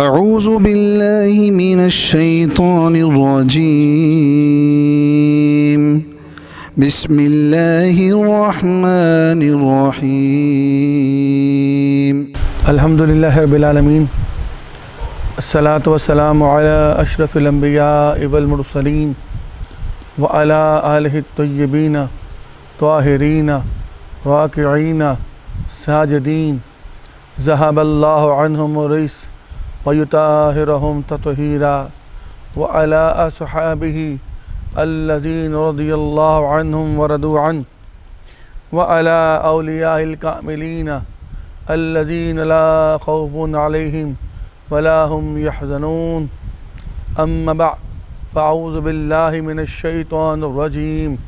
اعوذ باللہ من الشیطان الرجیم بسم اللہ الرحمن الرحیم الحمدللہ رب العالمین الصلاة والسلام علی اشرف الانبیاء والمرسلین وعلی آلہ الطیبین طاہرین راکعین ساجدین ذہب اللہ عنہم الرجس ویطہرہم تطہیرا وعلی اصحابہ الذین رضی اللہ عنہم ورضوا عنہ وعلی اولیاء الکاملین الذین لا خوف علیہم ولا هم يحزنون اما بعد فاعوذ باللہ من الشیطان الرجیم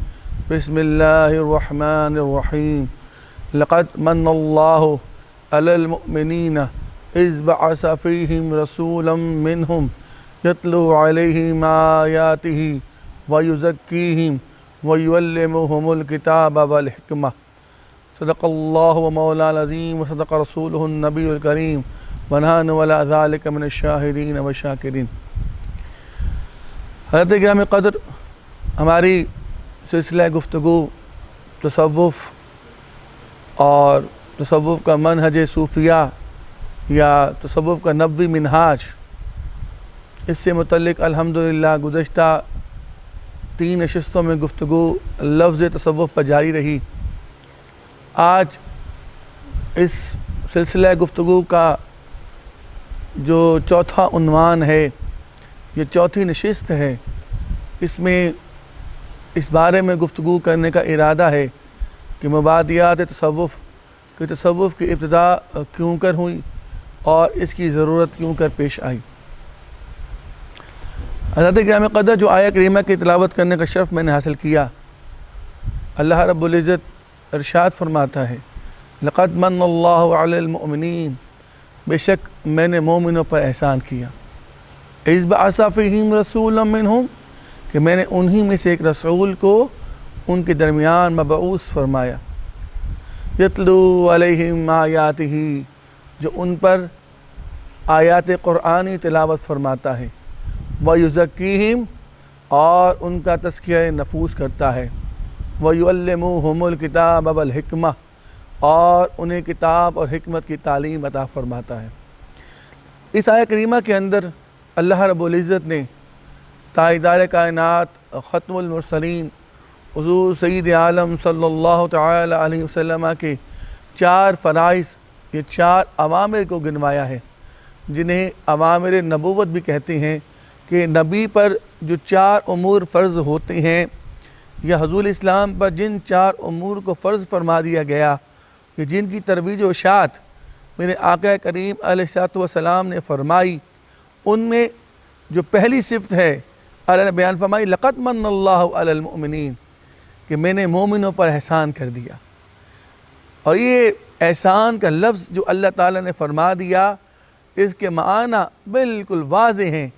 بسم اللہ الرحمن الرحیم لقد من اللہ علی المؤمنین اذ بعث فیہم رسولا منہم یتلو علیہم آیاتہ ویزکیہم ویعلمہم الکتاب والحکمہ صدق اللہ مولانا العظیم وصدق رسولہ النبی الکریم ونحن ولا ذالک من الشاہدین والشاکرین۔ حضرت گرامی قدر، ہماری سلسلہ گفتگو تصوف اور تصوف کا منہج صوفیہ یا تصوف کا نبوی منہاج، اس سے متعلق الحمدللہ گزشتہ 3 نشستوں میں گفتگو لفظ تصوف پر جاری رہی۔ آج اس سلسلہ گفتگو کا جو چوتھا عنوان ہے، یہ چوتھی نشست ہے، اس میں اس بارے میں گفتگو کرنے کا ارادہ ہے کہ مبادیات تصوف کہ تصوف کی ابتدا کیوں کر ہوئی اور اس کی ضرورت کیوں کر پیش آئی۔ حضرت گرامی قدر، جو آیہ کریمہ کی تلاوت کرنے کا شرف میں نے حاصل کیا، اللہ رب العزت ارشاد فرماتا ہے لقد من اللہ علی المؤمنین، بے شک میں نے مومنوں پر احسان کیا، اذ بعث فیہم رسولا منہم، کہ میں نے انہی میں سے ایک رسول کو ان کے درمیان مبعوث فرمایا، یتلو علیہم آیاتہ، جو ان پر آیات قرآنی تلاوت فرماتا ہے، ویزکیہم، اور ان کا تزکیہ نفوس کرتا ہے، ویعلمہم الکتاب والحکمہ، اور انہیں کتاب اور حکمت کی تعلیم عطا فرماتا ہے۔ اس آیہ کریمہ کے اندر اللہ رب العزت نے تاجدار کائنات ختم المرسلین حضور سید عالم صلی اللہ تعالی علیہ وسلم کے 4 فرائض، یہ 4 اوامر کو گنوایا ہے، جنہیں اوامر نبوت بھی کہتے ہیں، کہ نبی پر جو 4 امور فرض ہوتے ہیں، یا حضور اسلام پر جن 4 امور کو فرض فرما دیا گیا کہ جن کی ترویج و اشاعت میرے آقا کریم علیہ السلام نے فرمائی، ان میں جو پہلی صفت ہے اللہ نے بیان فرمائی لقد من اللہ علی المؤمنین، کہ میں نے مومنوں پر احسان کر دیا۔ اور یہ احسان کا لفظ جو اللہ تعالیٰ نے فرما دیا، اس کے معنی بالکل واضح ہیں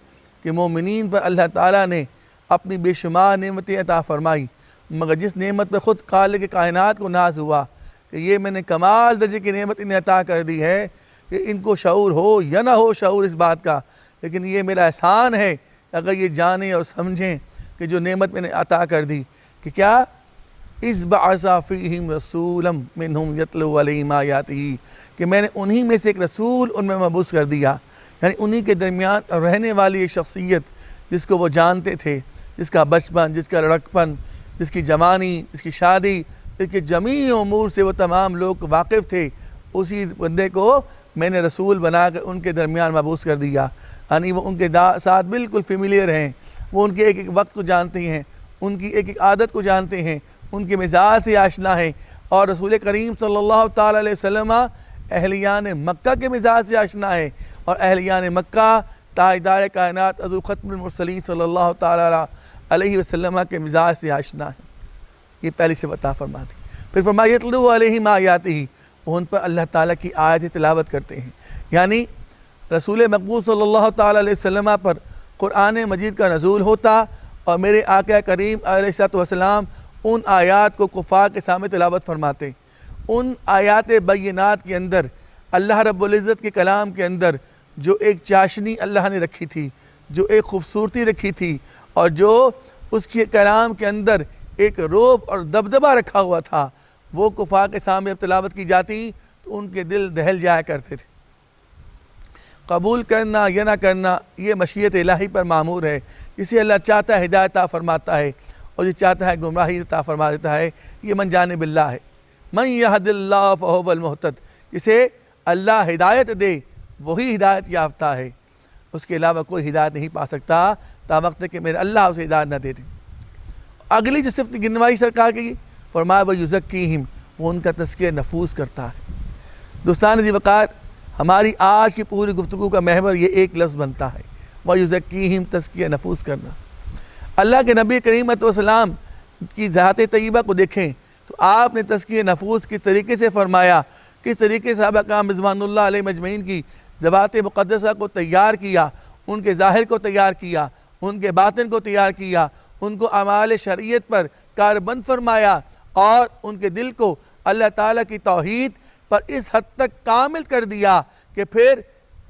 کہ مومنین پر اللہ تعالیٰ نے اپنی بے شمار نعمتیں عطا فرمائی، مگر جس نعمت پر خود خالق کائنات کو ناز ہوا کہ یہ میں نے کمال درجے کی نعمت انہیں عطا کر دی ہے، کہ ان کو شعور ہو یا نہ ہو شعور اس بات کا، لیکن یہ میرا احسان ہے اگر یہ جانیں اور سمجھیں کہ جو نعمت میں نے عطا کر دی، کہ کیا اذ بعث فیہم رسولا منہم یتلو علیہم آیاتہ، کہ میں نے انہی میں سے ایک رسول ان میں مبعوث کر دیا، یعنی انہی کے درمیان رہنے والی ایک شخصیت جس کو وہ جانتے تھے، جس کا بچپن، جس کا لڑکپن، جس کی جوانی، جس کی شادی، اس کے جمیع امور سے وہ تمام لوگ واقف تھے، اسی بندے کو میں نے رسول بنا کر ان کے درمیان مبعوث کر دیا، یعنی وہ ان کے ساتھ بالکل فیملیئر ہیں، وہ ان کے ایک ایک وقت کو جانتے ہیں، ان کی ایک ایک عادت کو جانتے ہیں، ان کے مزاج سے آشنا ہیں، اور رسول کریم صلی اللہ تعالیٰ علیہ وسلم اہلیان مکہ کے مزاج سے آشنا ہے، اور اہلیان مکہ تاجدار کائنات حضور ختم المرسلین صلی اللہ تعالیٰ علیہ وسلم کے مزاج سے آشنا ہے۔ یہ پہلی سے عطا فرما دی۔ پھر فرمایا یتلو علیہم آیاتہ، وہ ان پر اللہ تعالیٰ کی آیت تلاوت کرتے ہیں، یعنی رسول مقبول صلی اللہ تعالیٰ علیہ وسلم پر قرآن مجید کا نزول ہوتا، اور میرے آقا کریم علیہ السلام ان آیات کو کفار کے سامنے تلاوت فرماتے۔ ان آیات بینات کے اندر اللہ رب العزت کے کلام کے اندر جو ایک چاشنی اللہ نے رکھی تھی، جو ایک خوبصورتی رکھی تھی، اور جو اس کے کلام کے اندر ایک روب اور دبدبہ رکھا ہوا تھا، وہ کفار کے سامنے جب تلاوت کی جاتی تو ان کے دل دہل جایا کرتے تھے۔ قبول کرنا یا نہ کرنا یہ مشیت الہی پر معمور ہے، جسے اللہ چاہتا ہے ہدایت عطا فرماتا ہے، اور جو چاہتا ہے گمراہی عطا فرما دیتا ہے۔ یہ من جانب اللہ ہے، من یہد اللہ فہو المہتد، جسے اللہ ہدایت دے وہی ہدایت یافتہ ہے، اس کے علاوہ کوئی ہدایت نہیں پا سکتا تا وقت کہ میرے اللہ اسے ہدایت نہ دے دے۔ اگلی جو صفت گنوائی سرکار کی، فرمایا وَيُزَكِّيهِمْ، وہ ان کا تزکیہ نفوس کرتا ہے۔ دوستان عزیز وقار، ہماری آج کی پوری گفتگو کا محور یہ ایک لفظ بنتا ہے، وَيُزَكِّيهِمْ، تزکیہ نفوس کرنا۔ اللہ کے نبی کریم صلی اللہ علیہ وسلم کی ذات طیبہ کو دیکھیں تو آپ نے تزکیہ نفوس کس طریقے سے فرمایا، کس طریقے سے صحابہ کرام رضوان اللہ علیہ مجمعین کی ذوات مقدسہ کو تیار کیا، ان کے ظاہر کو تیار کیا، ان کے باطن کو تیار کیا، ان کو اعمال شرعیت پر کاربند فرمایا، اور ان کے دل کو اللہ تعالیٰ کی توحید پر اس حد تک کامل کر دیا کہ پھر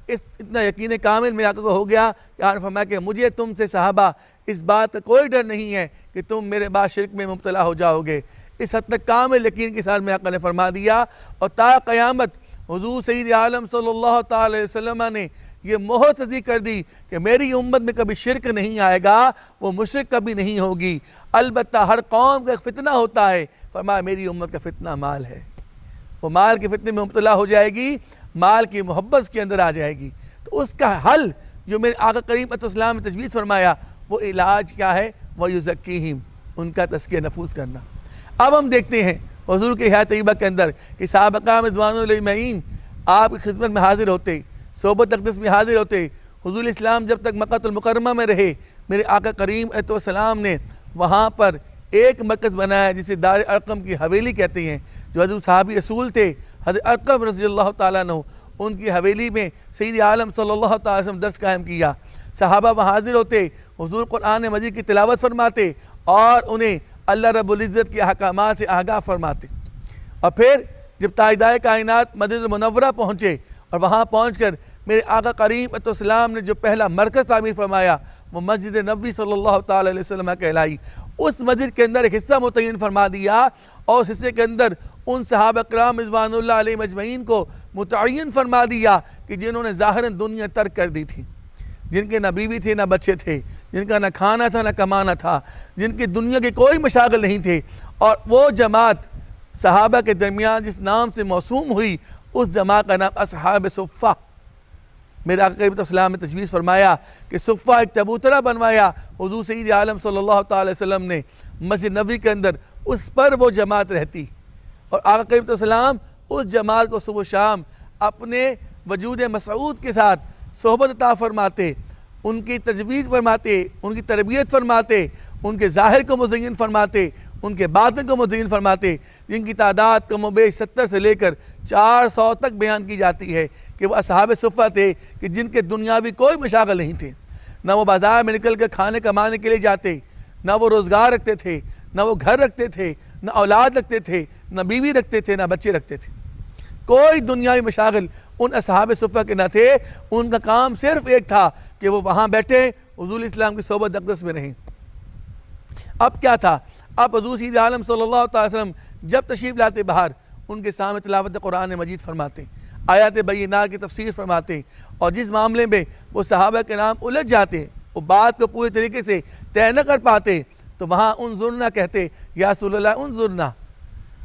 اتنا یقین کامل میں آقا کو ہو گیا کہ آپ نے فرمایا کہ مجھے تم سے صحابہ اس بات کا کوئی ڈر نہیں ہے کہ تم میرے بعد شرک میں مبتلا ہو جاؤ گے۔ اس حد تک کامل یقین کے ساتھ میں آقا نے فرما دیا، اور تا قیامت حضور سید عالم صلی اللہ تعالی علیہ وسلم نے یہ مہر تصدیق کر دی کہ میری امت میں کبھی شرک نہیں آئے گا، وہ مشرک کبھی نہیں ہوگی۔ البتہ ہر قوم کا ایک فتنہ ہوتا ہے، فرمایا میری امت کا فتنہ مال ہے، وہ مال کے فتنے میں مبتلا ہو جائے گی، مال کی محبت کے اندر آ جائے گی۔ تو اس کا حل جو میرے آقا کریم علیہ السلام نے تجویز فرمایا، وہ علاج کیا ہے؟ وَيُزَكِّيهِمْ، ان کا تزکیہ نفوس کرنا۔ اب ہم دیکھتے ہیں حضور کے حیات طیبہ کے اندر کہ صحابہ کرام رضوان اللہ اجمعین آپ کی خدمت میں حاضر ہوتے، صحبت اقدس میں حاضر ہوتے۔ حضور اسلام جب تک مکہ المکرمہ میں رہے، میرے آقا کریم علیہ السلام نے وہاں پر ایک مرکز بنایا جسے دار ارقم کی حویلی کہتے ہیں، جو حضرت صحابی رسول تھے حضرت ارقم رضی اللہ تعالیٰ عنہ، ان کی حویلی میں سید عالم صلی اللہ تعالیٰ علیہ وسلم درس قائم کیا۔ صحابہ وہاں حاضر ہوتے، حضور قرآن مجید کی تلاوت فرماتے اور انہیں اللہ رب العزت کے احکامات سے آگاہ فرماتے۔ اور پھر جب تاجدار کائنات مدینہ منورہ پہنچے، اور وہاں پہنچ کر میرے آقا کریم علیہ السلام نے جو پہلا مرکز تعمیر فرمایا وہ مسجد نبوی صلی اللہ تعالی علیہ وسلم کہلائی۔ اس مسجد کے اندر ایک حصہ متعین فرما دیا، اور اس حصے کے اندر ان صحابہ کرام رضوان اللہ علیہ مجمعین کو متعین فرما دیا کہ جنہوں نے ظاہراً دنیا ترک کر دی تھی، جن کے نہ بیوی تھے نہ بچے تھے، جن کا نہ کھانا تھا نہ کمانا تھا، جن کی دنیا کے کوئی مشاغل نہیں تھے، اور وہ جماعت صحابہ کے درمیان جس نام سے موسوم ہوئی، اس جماعت کا نام اصحاب صفہ۔ میرے آقا کریم صلی اللہ علیہ وسلم نے تجویز فرمایا کہ صفہ ایک چبوترا بنوایا حضور سید عالم صلی اللہ تعالی وسلم نے مسجد نبوی کے اندر، اس پر وہ جماعت رہتی، اور آقا کریم صلی اللہ علیہ وسلم اس جماعت کو صبح و شام اپنے وجود مسعود کے ساتھ صحبت عطا فرماتے، ان کی تجویز فرماتے، ان کی تربیت فرماتے، ان کے ظاہر کو مزین فرماتے، ان کے باطن کو مزین فرماتے، جن کی تعداد کم و بیش 70 سے لے کر 400 تک بیان کی جاتی ہے کہ وہ اصحاب صفہ تھے کہ جن کے دنیاوی کوئی مشاغل نہیں تھے، نہ وہ بازار میں نکل کے کھانے کمانے کے لیے جاتے، نہ وہ روزگار رکھتے تھے، نہ وہ گھر رکھتے تھے، نہ اولاد رکھتے تھے، نہ بیوی رکھتے تھے، نہ بچے رکھتے تھے، کوئی دنیاوی مشاغل ان اصحاب صفہ کے نہ تھے۔ ان کا کام صرف ایک تھا کہ وہ وہاں بیٹھے حضور اسلام کی صحبت اقدس میں رہیں۔ اب کیا تھا؟ اب حضور سید عالم صلی اللہ تعالی وسلم جب تشریف لاتے باہر، ان کے سامنے تلاوت قرآن مجید فرماتے، آیات بینات کی تفسیر فرماتے، اور جس معاملے میں وہ صحابہ کے نام الجھ جاتے، وہ بات کو پورے طریقے سے طے نہ کر پاتے، تو وہاں انظرنا کہتے، یا رسول اللہ انظرنا،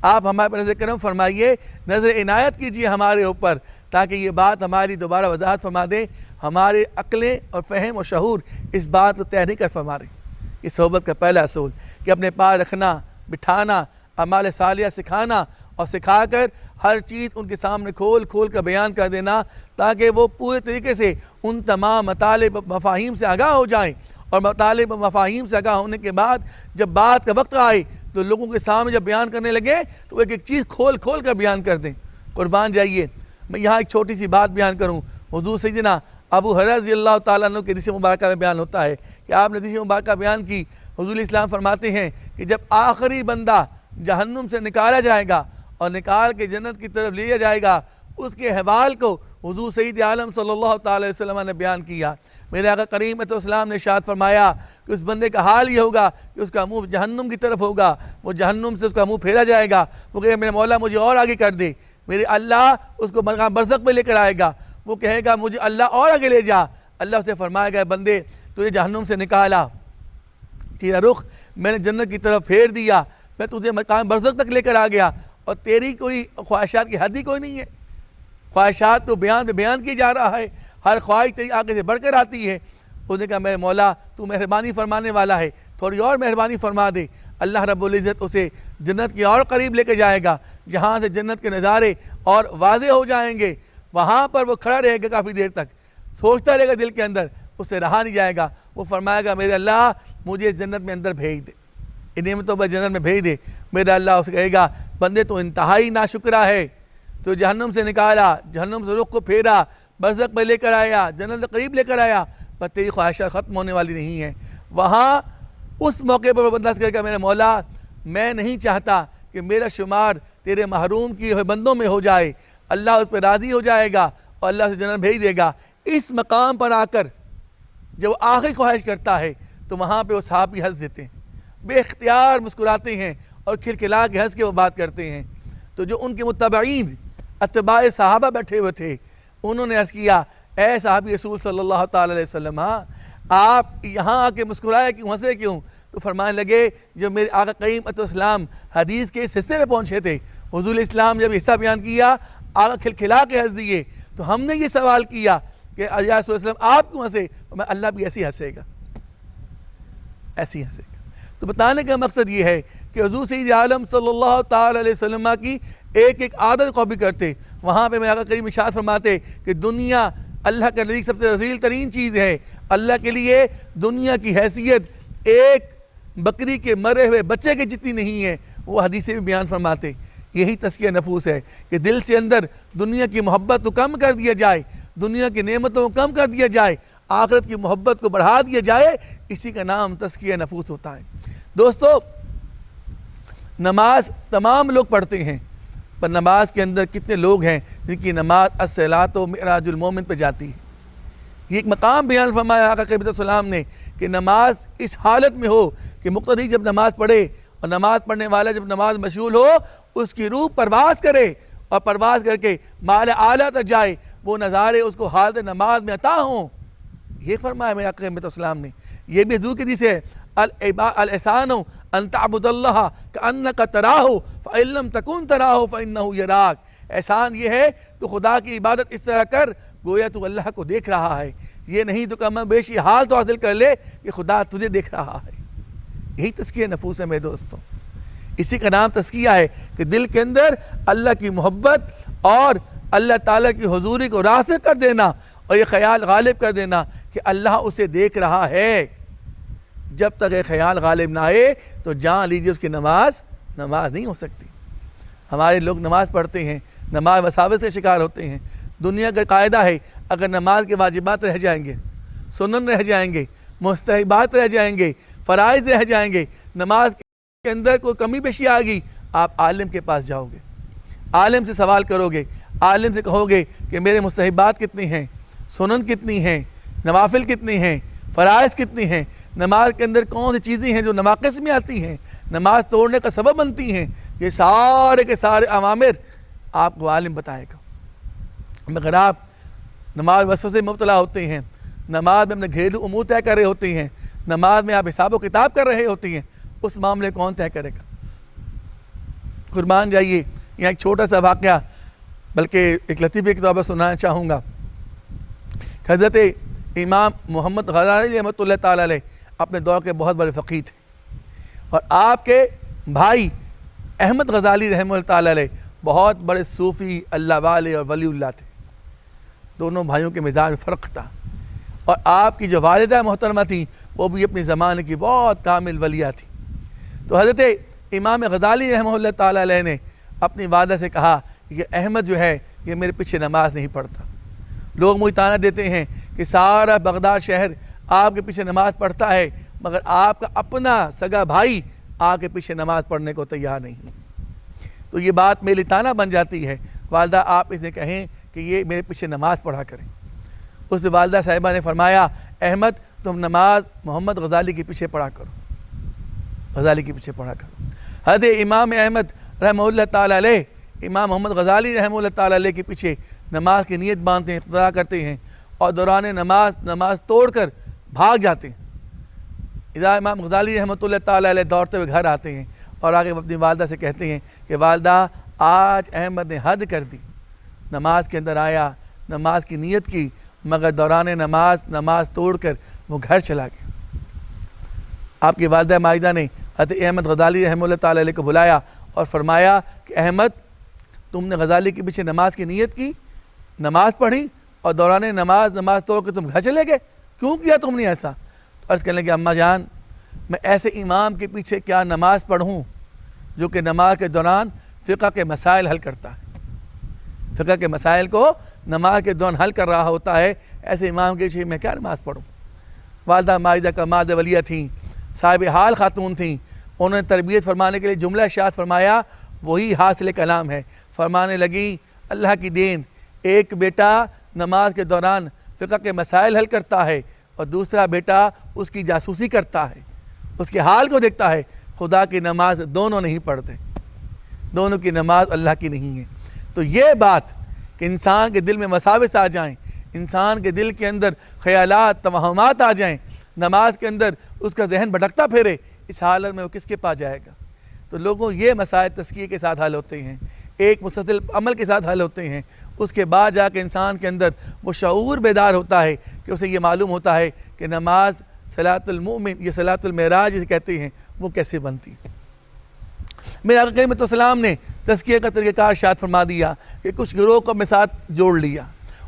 آپ ہمارے پر نظر کرم فرمائیے، نظر عنایت کیجئے ہمارے اوپر، تاکہ یہ بات ہماری دوبارہ وضاحت فرما دے، ہمارے عقلیں اور فہم اور شعور اس بات کو طے نہیں کر فرما رہے۔ یہ صحبت کا پہلا اصول کہ اپنے پاس رکھنا، بٹھانا، اعمال صالحہ سکھانا، اور سکھا کر ہر چیز ان کے سامنے کھول کھول کر بیان کر دینا، تاکہ وہ پورے طریقے سے ان تمام مطالب مفاہیم سے آگاہ ہو جائیں، اور مطالب مفاہیم سے آگاہ ہونے کے بعد جب بات کا وقت آئے تو لوگوں کے سامنے جب بیان کرنے لگے تو ایک ایک چیز کھول کھول کر بیان کر دیں۔ قربان جائیے، میں یہاں ایک چھوٹی سی بات بیان کروں۔ حضور سیدنا ابو ہریرہ رضی اللہ تعالیٰ عنہ کے حدیث مبارکہ میں بیان ہوتا ہے کہ آپ نے حدیث مبارکہ بیان کی، حضور اسلام فرماتے ہیں کہ جب آخری بندہ جہنم سے نکالا جائے گا اور نکال کے جنت کی طرف لیا جائے گا، اس کے احوال کو حضور سید عالم صلی اللہ تعالی وسلم نے بیان کیا۔ میرے آقا کریم علیہ السلام نے ارشاد فرمایا کہ اس بندے کا حال یہ ہوگا کہ اس کا منہ جہنم کی طرف ہوگا، وہ جہنم سے اس کا منہ پھیرا جائے گا، وہ کہے میرے مولا مجھے اور آگے کر دے، میرے اللہ اس کو مقام برزخ پہ لے کر آئے گا، وہ کہے گا مجھے اللہ اور آگے لے جا، اللہ اسے فرمائے گا بندے تجھے جہنم سے نکالا، تیرا رخ میں نے جنت کی طرف پھیر دیا، میں تجھے مقام برزخ تک لے کر آ گیا، اور تیری کوئی خواہشات کی حد ہی کوئی نہیں ہے، خواہشات تو بیان پہ بیان کی جا رہا ہے، ہر خواہش تیری آگے سے بڑھ کر آتی ہے۔ اس نے کہا میرے مولا تو مہربانی فرمانے والا ہے، تھوڑی اور مہربانی فرما دے۔ اللہ رب العزت اسے جنت کی اور قریب لے کے جائے گا، جہاں سے جنت کے نظارے اور واضح ہو جائیں گے، وہاں پر وہ کھڑا رہے گا کافی دیر تک، سوچتا رہے گا دل کے اندر، اس سے رہا نہیں جائے گا، وہ فرمائے گا میرے اللہ مجھے جنت میں اندر بھیج دے، ان نعمتوں پر جنت میں بھیج دے۔ میرا اللہ اسے کہے گا بندے تو انتہائی ناشکرا ہے، تو جہنم سے نکالا، جہنم سے رخ کو پھیرا، برزخ میں لے کر آیا، جنت کے قریب لے کر آیا، پر تیری خواہشات ختم ہونے والی نہیں ہیں۔ وہاں اس موقع پر وہ بندہ کہے گا میرے مولا میں نہیں چاہتا کہ میرا شمار تیرے محروم کی ہوئے بندوں میں ہو جائے، اللہ اس پہ راضی ہو جائے گا اور اللہ سے جنت بھیج دے گا۔ اس مقام پر آ کر جب وہ آخری خواہش کرتا ہے تو وہاں پہ وہ صحابی ہنس دیتے ہیں، بے اختیار مسکراتے ہیں اور کھلکھلا کے ہنس کے وہ بات کرتے ہیں۔ تو جو ان کے متبعین اتباع صحابہ بیٹھے ہوئے تھے انہوں نے عرض کیا اے صحابی رسول صلی اللہ تعالی علیہ وسلم آپ یہاں آ کے مسکرائے کیوں، ہنسے کیوں؟ تو فرمانے لگے جب میرے آقا کریم علیہ السلام حدیث کے اس حصے میں پہنچے تھے، حضور اسلام جب حصہ بیان کیا آقا کھلکھلا کے ہنس دیے، تو ہم نے یہ سوال کیا کہ یا رسول اللہ آپ کیوں ہنسے؟ میں اللہ بھی ایسی ہنسے گا، ایسی ہنسے گا۔ تو بتانے کا مقصد یہ ہے کہ حضور سید عالم صلی اللہ تعالی علیہ وسلم کی ایک ایک عادت کو بھی کرتے۔ وہاں پہ میرے آقا کریم ارشاد فرماتے کہ دنیا اللہ کے نزدیک سب سے رذیل ترین چیز ہے، اللہ کے لیے دنیا کی حیثیت ایک بکری کے مرے ہوئے بچے کے جتنی نہیں ہے، وہ حدیث میں بیان فرماتے۔ یہی تزکیہ نفوس ہے کہ دل سے اندر دنیا کی محبت کو کم کر دیا جائے، دنیا کی نعمتوں کو کم کر دیا جائے، آخرت کی محبت کو بڑھا دیا جائے، اسی کا نام تزکیہ نفوس ہوتا ہے۔ دوستو نماز تمام لوگ پڑھتے ہیں، پر نماز کے اندر کتنے لوگ ہیں جن کی نماز الصلاۃ و معراج المومن پہ جاتی ہے؟ یہ ایک مقام بیان فرمایا آقا کریم علیہ السلام نے کہ نماز اس حالت میں ہو کہ مقتدی جب نماز پڑھے اور نماز پڑھنے والا جب نماز مشغول ہو اس کی روح پرواز کرے، اور پرواز کر کے مال اعلیٰ تک جائے، وہ نظارے اس کو حالت نماز میں عطا ہوں۔ یہ فرمایا میرے آقا کریم علیہ السلام نے۔ یہ بھی حضور کی حدیث ہے الاحسان ان تعبد اللہ کانک تراہ فان لم تکن تراہ فانہ یراک۔ احسان یہ ہے تو خدا کی عبادت اس طرح کر گویا تو اللہ کو دیکھ رہا ہے، یہ نہیں تو کم بیشی حال تو حاصل کر لے کہ خدا تجھے دیکھ رہا ہے۔ یہی تزکیہ نفوس ہے میرے دوستوں، اسی کا نام تزکیہ ہے کہ دل کے اندر اللہ کی محبت اور اللہ تعالیٰ کی حضوری کو راسخ کر دینا، اور یہ خیال غالب کر دینا کہ اللہ اسے دیکھ رہا ہے۔ جب تک یہ خیال غالب نہ آئے تو جان لیجیے اس کی نماز نہیں ہو سکتی۔ ہمارے لوگ نماز پڑھتے ہیں، نماز وساوس کے شکار ہوتے ہیں۔ دنیا کا قاعدہ ہے اگر نماز کے واجبات رہ جائیں گے، سنن رہ جائیں گے، مستحبات رہ جائیں گے، فرائض رہ جائیں گے، نماز کے اندر کوئی کمی بیشی آ گئی، آپ عالم کے پاس جاؤ گے، عالم سے سوال کرو گے، عالم سے کہو گے کہ میرے مستحبات کتنے ہیں، سنن کتنی ہیں، نوافل کتنے ہیں، فرائض کتنی ہیں، نماز کے اندر کون سی چیزیں ہیں جو نواقص میں آتی ہیں، نماز توڑنے کا سبب بنتی ہیں، یہ سارے کے سارے اوامر آپ کو عالم بتائے گا۔ مگر آپ نماز وسوسے میں مبتلا ہوتے ہیں، نماز میں اپنے گھریلو امور طے کر رہے ہوتے ہیں، نماز میں آپ حساب و کتاب کر رہے ہوتے ہیں، اس معاملے کون طے کرے گا؟ قربان جائیے، یہاں ایک چھوٹا سا واقعہ بلکہ ایک لطیفے کے طور پر سنانا چاہوں گا۔ حضرت امام محمد غزالی رحمۃ اللہ تعالیٰ علیہ اپنے دور کے بہت بڑے فقیہ تھے، اور آپ کے بھائی احمد غزالی رحمۃ اللہ تعالیٰ علیہ بہت بڑے صوفی اللہ والے اور ولی اللہ تھے۔ دونوں بھائیوں کے مزاج میں فرق تھا، اور آپ کی جو والدہ محترمہ تھیں وہ بھی اپنے زمانے کی بہت کامل ولیہ تھی۔ تو حضرت امام غزالی رحمہ اللہ تعالیٰ علیہ نے اپنی والدہ سے کہا کہ احمد جو ہے یہ میرے پیچھے نماز نہیں پڑھتا، لوگ مجھے طعنہ دیتے ہیں کہ سارا بغداد شہر آپ کے پیچھے نماز پڑھتا ہے، مگر آپ کا اپنا سگا بھائی آپ کے پیچھے نماز پڑھنے کو تیار نہیں ہے۔ تو یہ بات میری طعنہ بن جاتی ہے، والدہ آپ اسے کہیں کہ یہ میرے پیچھے نماز پڑھا کریں۔ اس والدہ صاحبہ نے فرمایا احمد تم نماز محمد غزالی کے پیچھے پڑھا کرو، غزالی کے پیچھے پڑھا کرو۔ حضرت امام احمد رحمہ اللہ تعالیٰ علیہ امام محمد غزالی رحمہ اللہ تعالیٰ علیہ کے پیچھے نماز کی نیت باندھتے ہیں، اقتدا کرتے ہیں اور دوران نماز توڑ کر بھاگ جاتے ہیں۔ اذا امام غزالی رحمۃ اللہ تعالیٰ علیہ دوڑتے ہوئے گھر آتے ہیں اور آگے اپنی والدہ سے کہتے ہیں کہ والدہ آج احمد نے حد کر دی، نماز کے اندر آیا، نماز کی نیت کی، مگر دوران نماز توڑ کر وہ گھر چلا گیا۔ آپ کی والدہ ماجدہ نے حضرت احمد غزالی رحمہ اللہ تعالیٰ علیہ کو بلایا اور فرمایا کہ احمد تم نے غزالی کے پیچھے نماز کی نیت کی، نماز پڑھی اور دوران نماز توڑ کے تم گھر چلے گئے، کیوں کیا تم نے ایسا؟ عرض کرنے لگے اماں جان میں ایسے امام کے پیچھے کیا نماز پڑھوں جو کہ نماز کے دوران فقہ کے مسائل حل کرتا ہے، فقہ کے مسائل کو نماز کے دوران حل کر رہا ہوتا ہے، ایسے امام کے پیچھے میں کیا نماز پڑھوں؟ والدہ ماجدہ کا ماد ولیہ تھیں، صاحب حال خاتون تھیں، انہوں نے تربیت فرمانے کے لیے جملہ ارشاد فرمایا، وہی حاصل کلام ہے۔ فرمانے لگی اللہ کی دین، ایک بیٹا نماز کے دوران فقہ کے مسائل حل کرتا ہے اور دوسرا بیٹا اس کی جاسوسی کرتا ہے، اس کے حال کو دیکھتا ہے، خدا کی نماز دونوں نہیں پڑھتے، دونوں کی نماز اللہ کی نہیں ہے۔ تو یہ بات کہ انسان کے دل میں وساوس آ جائیں، انسان کے دل کے اندر خیالات توہمات آ جائیں، نماز کے اندر اس کا ذہن بھٹکتا پھرے، اس حالت میں وہ کس کے پاس جائے گا؟ تو لوگوں یہ مسائل تزکیے کے ساتھ حل ہوتے ہیں، ایک مسلسل عمل کے ساتھ حل ہوتے ہیں، اس کے بعد جا کے انسان کے اندر وہ شعور بیدار ہوتا ہے کہ اسے یہ معلوم ہوتا ہے کہ نماز صلاۃ المؤمن، یہ صلاۃ المعراج جسے کہتے ہیں، وہ کیسے بنتی ہے۔ میرے آقا کریم صلی اللہ علیہ وسلم نے تزکیہ کا طریقہ کار ارشاد فرما دیا کہ کچھ گروہ کو اپنے ساتھ جوڑ لیا،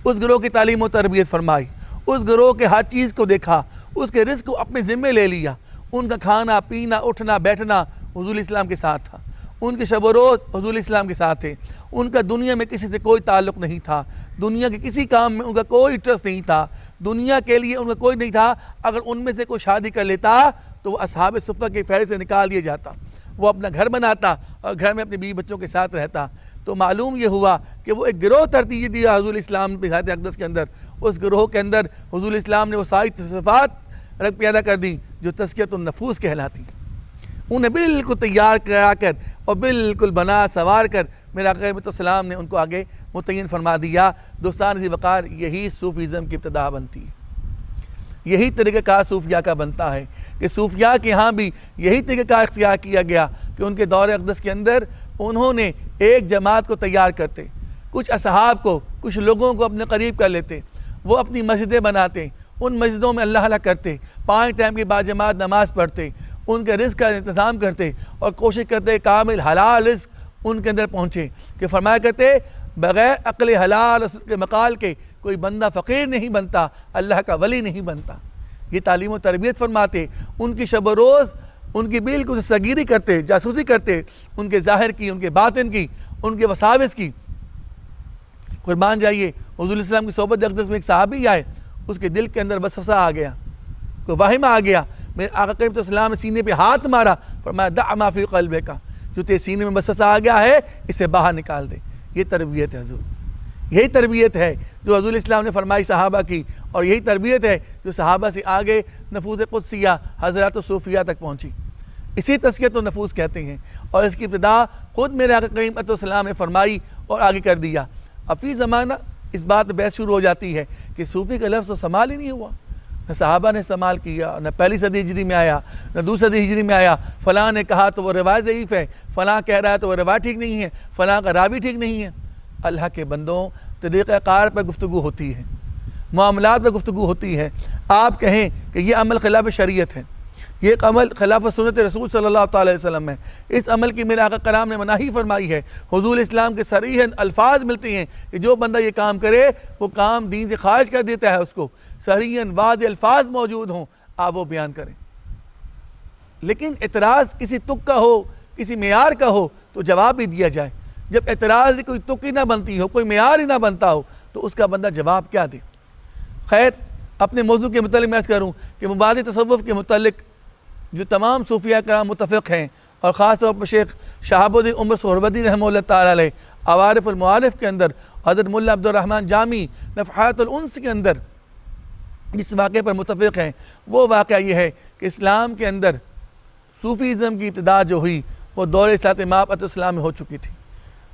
اس گروہ کی تعلیم و تربیت فرمائی، اس گروہ کے ہر چیز کو دیکھا، اس کے رزق کو اپنے ذمے لے لیا، ان کا کھانا پینا اٹھنا بیٹھنا حضور اسلام کے ساتھ تھا، ان کے شب و روز حضور اسلام کے ساتھ تھے، ان کا دنیا میں کسی سے کوئی تعلق نہیں تھا، دنیا کے کسی کام میں ان کا کوئی انٹرسٹ نہیں تھا، دنیا کے لیے ان کا کوئی نہیں تھا۔ اگر ان میں سے کوئی شادی کر لیتا تو وہ اصحاب صفہ کے فہرست سے نکال دیا جاتا، وہ اپنا گھر بناتا اور گھر میں اپنے بیوی بچوں کے ساتھ رہتا۔ تو معلوم یہ ہوا کہ وہ ایک گروہ ترتیب دیا حضور اسلام کی ذات اقدس کے اندر، اس گروہ کے اندر حضور اسلام نے وہ ساری صفات پیدا کر دی جو تزکیۃ النفوس کہلاتی، انہیں بالکل تیار کرا کر اور بالکل بنا سوار کر میرا آقا کریم صلی اللہ علیہ وسلم نے ان کو آگے متعین فرما دیا۔ دوستان ذی وقار، یہی صوفیزم کی ابتدا بنتی ہے، یہی طریقہ کار صوفیاء کا بنتا ہے کہ صوفیاء کے ہاں بھی یہی طریقہ کار اختیار کیا گیا کہ ان کے دور اقدس کے اندر انہوں نے ایک جماعت کو تیار کرتے، کچھ اصحاب کو، کچھ لوگوں کو اپنے قریب کر لیتے، وہ اپنی مسجدیں بناتے، ان مسجدوں میں اللہ اللہ کرتے، 5 ٹائم کی باجماعت نماز پڑھتے، ان کے رزق کا انتظام کرتے اور کوشش کرتے کامل حلال رزق ان کے اندر پہنچے، کہ فرمایا کرتے بغیر عقل حلال اور صدق مقال کے کوئی بندہ فقیر نہیں بنتا، اللہ کا ولی نہیں بنتا۔ یہ تعلیم و تربیت فرماتے، ان کی شب و روز ان کی بالکل سگیری کرتے، جاسوسی کرتے، ان کے ظاہر کی، ان کے باطن کی، ان کے وساوس کی۔ قربان جائیے، حضور السلام کی صحبت اقدس میں ایک صحابی آئے، اس کے دل کے اندر وسوسہ آ گیا، کوئی واہمہ آ گیا، میرے آقا کریم صلی اللہ علیہ وسلم نے سینے پہ ہاتھ مارا، فرمایا دع ما فی قلبک، جو تیرے سینے میں وسوسہ آ گیا ہے اسے باہر نکال دے۔ یہ تربیت ہے حضور، یہی تربیت ہے جو حضور اسلام نے فرمائی صحابہ کی، اور یہی تربیت ہے جو صحابہ سے آگے نفوذ قدسیہ حضرات و صوفیہ تک پہنچی، اسی تزکیۃ النفوس کہتے ہیں، اور اس کی ابتدا خود میرے آقا کریم صلی اللہ علیہ وسلم نے فرمائی اور آگے کر دیا۔ اب فی زمانہ اس بات میں بحث شروع ہو جاتی ہے کہ صوفی کا لفظ تو استعمال ہی نہیں ہوا، نہ صحابہ نے استعمال کیا، نہ پہلی صدی ہجری میں آیا، نہ دوسری صدی ہجری میں آیا، فلاں نے کہا تو وہ روایت ضعیف ہے، فلاں کہہ رہا ہے تو وہ روایت ٹھیک نہیں ہے، فلاں کا راوی ٹھیک نہیں ہے۔ اللہ کے بندوں، طریقہ کار پر گفتگو ہوتی ہے، معاملات پر گفتگو ہوتی ہے۔ آپ کہیں کہ یہ عمل خلاف شریعت ہے، یہ عمل خلاف سنت رسول صلی اللہ تعالی وسلم ہے، اس عمل کی میرے آقا کرام نے مناہی فرمائی ہے، حضور اسلام کے صریحاً الفاظ ملتے ہیں کہ جو بندہ یہ کام کرے وہ کام دین سے خارج کر دیتا ہے، اس کو صریحاً واضح الفاظ موجود ہوں، آپ وہ بیان کریں۔ لیکن اعتراض کسی تک کا ہو، کسی معیار کا ہو تو جواب بھی دیا جائے۔ جب اعتراض کوئی تک ہی نہ بنتی ہو، کوئی معیار ہی نہ بنتا ہو تو اس کا بندہ جواب کیا دے؟ خیر، اپنے موضوع کے متعلق میں عرض کروں کہ مبادی تصوف کے متعلق جو تمام صوفیاء کرام متفق ہیں، اور خاص طور پر شیخ شہاب الدین عمر سہروردی رحمہ اللہ تعالی علیہ عوارف المعارف کے اندر، حضرت ملا عبد الرحمن جامی نفحات الانس کے اندر اس واقعے پر متفق ہیں۔ وہ واقعہ یہ ہے کہ اسلام کے اندر صوفیزم کی ابتدا جو ہوئی وہ دور حضرت امام علیہ السلام میں ہو چکی تھی۔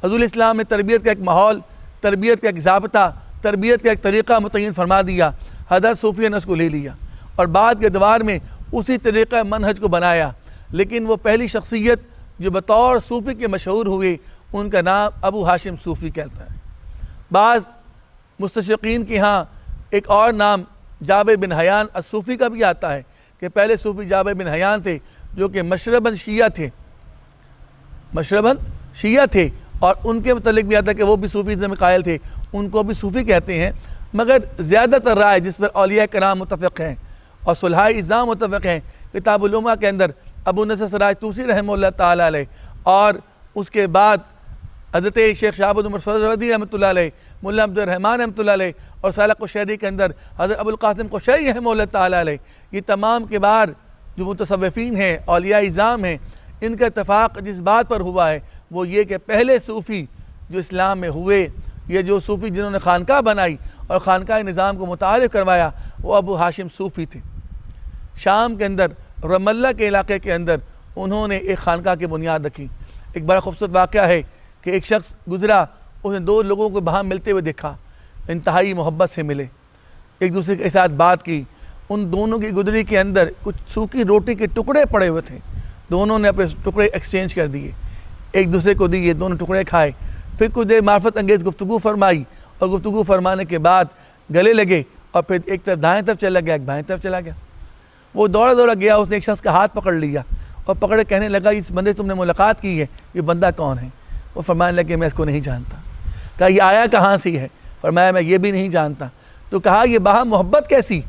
حضور اسلام نے تربیت کا ایک ماحول، تربیت کا ایک ضابطہ، تربیت کا ایک طریقہ متعین فرما دیا۔ حضرت صوفیہ نے اس کو لے لیا اور بعد کے ادوار میں اسی طریقہ منہج کو بنایا، لیکن وہ پہلی شخصیت جو بطور صوفی کے مشہور ہوئے ان کا نام ابو ہاشم صوفی کہتا ہے۔ بعض مستشرقین کے ہاں ایک اور نام جابر بن حیان الصوفی کا بھی آتا ہے کہ پہلے صوفی جابر بن حیان تھے جو کہ مشرباً شیعہ تھے، اور ان کے متعلق بھی آتا ہے کہ وہ بھی صوفیزم میں قائل تھے، ان کو بھی صوفی کہتے ہیں۔ مگر زیادہ تر رائے جس پر اولیاء کرام متفق ہیں اور صلحاء اعظام متفق ہیں، کتاب العلماء کے اندر ابو نصر سراج طوسی رحمہ اللہ تعالیٰ علیہ، اور اس کے بعد حضرت شیخ شہاب الدین مرفردی رحمۃ اللہ علیہ، ملا عبد الرحمن رحمۃ اللہ علیہ، اور صالح قشیری کے اندر حضرت ابو القاسم قشیری رحمہ اللہ تعالیٰ علیہ، یہ تمام کبار جو متصوفین ہیں، اولیاء اعظام ہیں، ان کا اتفاق جس بات پر ہوا ہے وہ یہ کہ پہلے صوفی جو اسلام میں ہوئے، یہ جو صوفی جنہوں نے خانقاہ بنائی اور خانقاہ نظام کو متعارف کروایا، وہ ابو ہاشم صوفی تھے۔ شام کے اندر رم اللہ کے علاقے کے اندر انہوں نے ایک خانقاہ کی بنیاد رکھی۔ ایک بڑا خوبصورت واقعہ ہے کہ ایک شخص گزرا، اس نے دو لوگوں کو باہم ملتے ہوئے دیکھا، انتہائی محبت سے ملے، ایک دوسرے کے ساتھ بات کی۔ ان دونوں کی گدری کے اندر کچھ سوکھی روٹی کے ٹکڑے پڑے ہوئے تھے، دونوں نے اپنے ٹکڑے ایکسچینج کر دیے، ایک دوسرے کو دیے، دونوں ٹکڑے کھائے۔ پھر کچھ دیر معرفت انگیز گفتگو فرمائی، اور گفتگو فرمانے کے بعد گلے لگے، اور پھر ایک طرف دائیں طرف چلا گیا، ایک بائیں طرف چلا گیا۔ وہ دوڑا گیا، اس نے ایک شخص کا ہاتھ پکڑ لیا اور پکڑے کہنے لگا، اس بندے تم نے ملاقات کی ہے، یہ بندہ کون ہے؟ وہ فرمانے لگے میں اس کو نہیں جانتا۔ کہا یہ آیا کہاں سے ہے؟ فرمایا میں یہ بھی نہیں جانتا۔ تو کہا یہ باہم محبت کیسی؟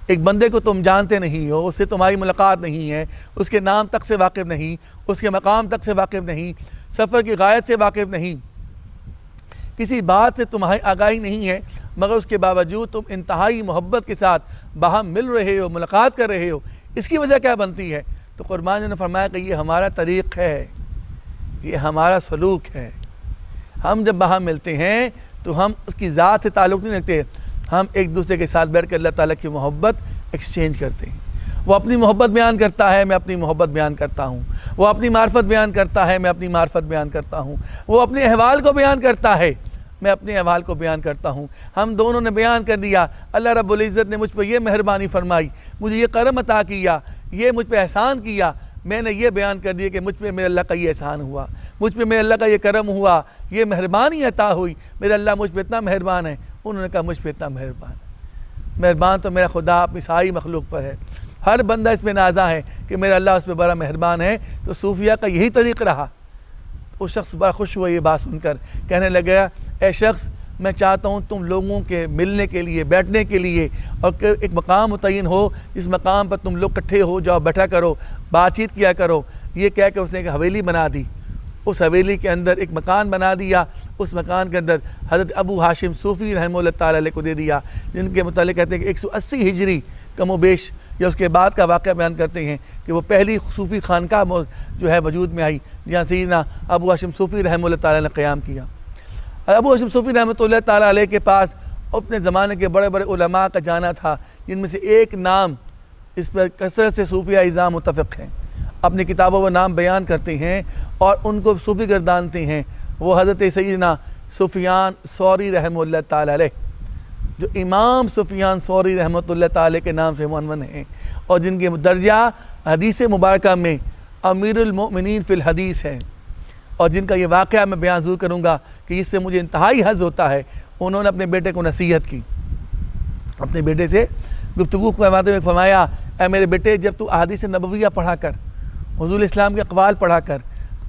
ایک بندے کو تم جانتے نہیں ہو، اس سے تمہاری ملاقات نہیں ہے، اس کے نام تک سے واقف نہیں، اس کے مقام تک سے واقف نہیں، سفر کی غایت سے واقف نہیں، کسی بات سے تمہاری آگاہی نہیں ہے، مگر اس کے باوجود تم انتہائی محبت کے ساتھ باہم مل رہے ہو، ملاقات کر رہے ہو، اس کی وجہ کیا بنتی ہے؟ تو قربانی نے فرمایا کہ یہ ہمارا طریق ہے، یہ ہمارا سلوک ہے۔ ہم جب باہم ملتے ہیں تو ہم اس کی ذات سے تعلق نہیں رکھتے، ہم ایک دوسرے کے ساتھ بیٹھ کر اللہ تعالیٰ کی محبت ایکسچینج کرتے ہیں۔ وہ اپنی محبت بیان کرتا ہے، میں اپنی محبت بیان کرتا ہوں، وہ اپنی معرفت بیان کرتا ہے، میں اپنی معرفت بیان کرتا ہوں، وہ اپنے احوال کو بیان کرتا ہے، میں اپنے احوال کو بیان کرتا ہوں۔ ہم دونوں نے بیان کر دیا، اللہ رب العزت نے مجھ پر یہ مہربانی فرمائی، مجھے یہ کرم عطا کیا، یہ مجھ پہ احسان کیا، میں نے یہ بیان کر دیا کہ مجھ پہ میرے اللہ کا یہ احسان ہوا، مجھ پہ میرے اللہ کا یہ کرم ہوا، یہ مہربانی عطا ہوئی، میرا اللہ مجھ پہ اتنا مہربان ہے۔ انہوں نے کہا مجھ پہ اتنا مہربان ہے، مہربان تو میرا خدا اپنی ساری مخلوق پر ہے، ہر بندہ اس پہ نازا ہے کہ میرا اللہ اس پہ بڑا مہربان ہے۔ تو صوفیہ کا یہی طریق رہا۔ وہ شخص بڑا خوش ہوا یہ بات سن کر، کہنے لگا اے شخص میں چاہتا ہوں تم لوگوں کے ملنے کے لیے، بیٹھنے کے لیے، اور کہ ایک مقام متعین ہو جس مقام پر تم لوگ اکٹھے ہو جاؤ، بیٹھا کرو، بات چیت کیا کرو۔ یہ کہہ کہ اس نے ایک حویلی بنا دی، اس حویلی کے اندر ایک مکان بنا دیا، اس مکان کے اندر حضرت ابو ہاشم صوفی رحمہ اللہ تعالیٰ علیہ کو دے دیا، جن کے متعلق کہتے ہیں کہ 180 ہجری کم و بیش یا اس کے بعد کا واقعہ بیان کرتے ہیں کہ وہ پہلی صوفی خانقاہ جو ہے وجود میں آئی، جہاں سیدنا ابو ہاشم صوفی رحمہ اللہ تعالیٰ نے قیام کیا۔ ابو ہاشم صوفی رحمۃ اللہ تعالیٰ علیہ کے پاس اپنے زمانے کے بڑے بڑے علماء کا جانا تھا، جن میں سے ایک نام اس پر کثرت سے صوفیہ اعظام متفق ہیں، اپنی کتابوں میں نام بیان کرتے ہیں اور ان کو صوفی گردانتے ہیں۔ وہ حضرت سیدنا سفیان ثوری رحمہ اللہ تعالیٰ علیہ، جو امام سفیان ثوری رحمۃ اللہ تعالیٰ کے نام سے عنوان ہیں، اور جن کے درجہ حدیث مبارکہ میں امیر المؤمنین فی الحدیث ہیں، اور جن کا یہ واقعہ میں بیان ضرور کروں گا کہ اس سے مجھے انتہائی حظ ہوتا ہے۔ انہوں نے اپنے بیٹے کو نصیحت کی، اپنے بیٹے سے گفتگو کرواتے ہوئے فرمایا اے میرے بیٹے، جب تو احادیث نبویہ پڑھا کر، حضور اسلام کے اقوال پڑھا کر،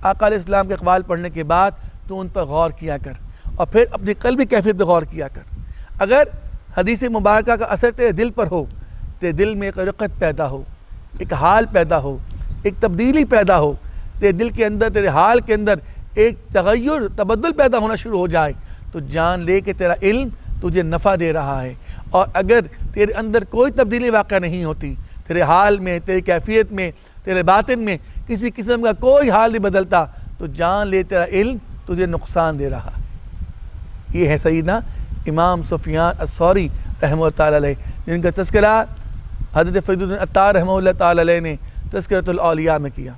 آقا علیہ السلام کے اقوال پڑھنے کے بعد تو ان پر غور کیا کر، اور پھر اپنی قلبی کیفیت پہ غور کیا کر۔ اگر حدیث مبارکہ کا اثر تیرے دل پر ہو، تیرے دل میں ایک رقت پیدا ہو، ایک حال پیدا ہو، ایک تبدیلی پیدا ہو، تیرے دل کے اندر، تیرے حال کے اندر ایک تغیر، تبدل پیدا ہونا شروع ہو جائے، تو جان لے کہ تیرا علم تجھے نفع دے رہا ہے۔ اور اگر تیرے اندر کوئی تبدیلی واقع نہیں ہوتی، تیرے حال میں، تیری کیفیت میں، تیرے باطن میں کسی قسم کا کوئی حال نہیں بدلتا، تو جان لے تیرا علم تجھے نقصان دے رہا ہے۔ یہ ہے سیدنا امام سفیان الثوری رحمہ اللہ تعالیٰ علیہ، جن کا تذکرہ حضرت فرید الدین عطار رحمہ اللہ تعالیٰ علیہ نے تذکرۃ الاولیاء میں کیا،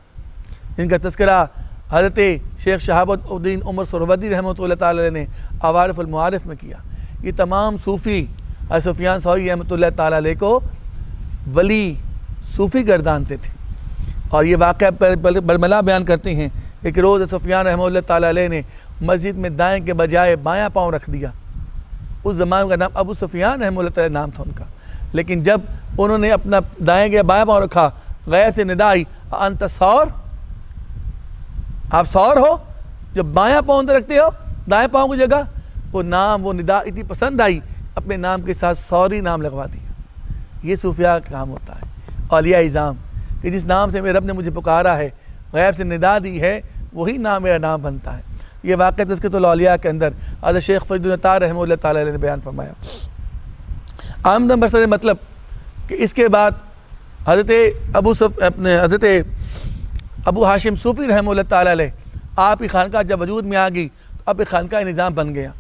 جن کا تذکرہ حضرت شیخ شہاب الدین عمر سہروردی رحمہ اللہ تعالیٰ علیہ نے عوارف المعارف میں کیا۔ یہ تمام صوفی حضرت سفیان ثوری رحمۃ اللہ تعالیٰ علیہ کو ولی صوفی گردانتے تھے، اور یہ واقعہ برملا بیان کرتے ہیں کہ ایک روز سفیان رحمہ اللہ تعالیٰ علیہ نے مسجد میں دائیں کے بجائے بایاں پاؤں رکھ دیا۔ اس زمانے کا نام ابو سفیان رحمہ اللہ تعالیٰ نام تھا ان کا، لیکن جب انہوں نے اپنا دائیں کے بایاں پاؤں رکھا، غیر سے ندا آئی انت سور، آپ سور ہو جب بایاں پاؤں رکھتے ہو دائیں پاؤں کی جگہ؟ وہ نام، وہ ندا اتنی پسند آئی، اپنے نام کے ساتھ سوری نام لگوا دیا۔ یہ صوفیاء کا کام ہوتا ہے، اولیاء اعظام، کہ جس نام سے میرے رب نے مجھے پکارا ہے، غیب سے ندا دی ہے، وہی نام میرا نام بنتا ہے۔ یہ واقعہ تذکرۃ الاولیاء کے اندر حضرت شیخ فرید الدین عطار رحمہ اللہ تعالیٰ علیہ نے بیان فرمایا۔ آمدن برسر مطلب کہ اس کے بعد حضرت ابو ہاشم صوفی رحمہ اللہ تعالیٰ علیہ، آپ کی خانقاہ جب وجود میں آ گئی تو اب ایک خانقاہ نظام بن گیا۔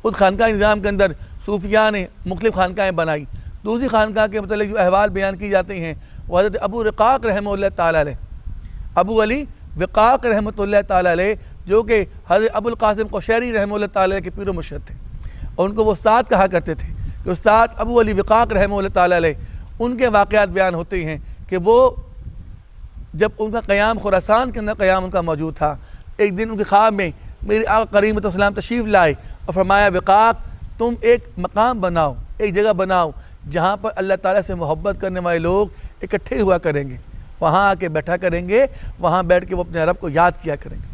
اس خانقاہ نظام کے اندر صوفیاء نے مختلف خانقاہیں بنائی۔ دوسری خانقاہ کے متعلق جو احوال بیان کی جاتے ہیں وہ حضرت ابو رقاق رحمہ اللہ تعالیٰ علیہ، ابو علی وقاق رحمۃ اللہ تعالیٰ علیہ، جو کہ حضرت ابو القاسم قشیری رحمہ اللہ تعالیٰ علیہ کے پیر و مرشد تھے، اور ان کو وہ استاد کہا کرتے تھے کہ استاد ابو علی وقاق رحمہ اللہ تعالیٰ علیہ، ان کے واقعات بیان ہوتے ہیں کہ وہ جب ان کا قیام خراسان کے اندر قیام ان کا موجود تھا، ایک دن ان کے خواب میں میرے آقا کریم صلی اللہ علیہ وسلم تشریف لائے اور فرمایا وقاق تم ایک مقام بناؤ، ایک جگہ بناؤ جہاں پر اللہ تعالیٰ سے محبت کرنے والے لوگ اکٹھے ہوا کریں گے، وہاں آ کے بیٹھا کریں گے، وہاں بیٹھ کے وہ اپنے رب کو یاد کیا کریں گے۔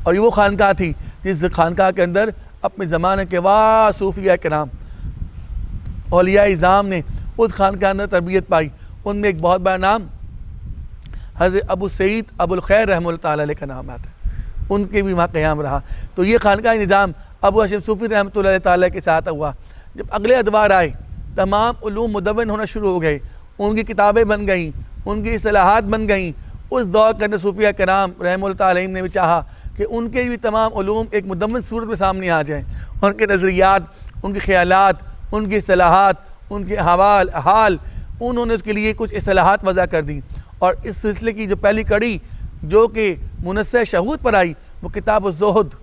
اور یہ وہ خانقاہ تھی جس خانقاہ کے اندر اپنے زمانے کے صوفیاء کرام اولیاء اعظام نے اس خانقاہ کے اندر تربیت پائی۔ ان میں ایک بہت بڑا نام حضرت ابو سعید ابو الخیر رحمہ اللہ تعالیٰ علیہ کا نام آتا ہے، ان کے بھی وہاں قیام رہا۔ تو یہ خانقاہ نظام ابو ہاشم صوفی رحمۃ اللہ تعالیٰ کے ساتھ ہوا۔ جب اگلے ادوار آئے تمام علوم مدون ہونا شروع ہو گئے، ان کی کتابیں بن گئیں، ان کی اصطلاحات بن گئیں۔ اس دور کے اندر صوفیاء کرام رحمہ اللہ تعالیٰ نے بھی چاہا کہ ان کے بھی تمام علوم ایک مدون صورت میں سامنے آ جائیں، ان کے نظریات، ان کے خیالات، ان کی اصطلاحات، ان کے حال، انہوں نے اس کے لیے کچھ اصطلاحات وضع کر دیں۔ اور اس سلسلے کی جو پہلی کڑی جو کہ منصر شہود پر آئی وہ کتاب الزہد،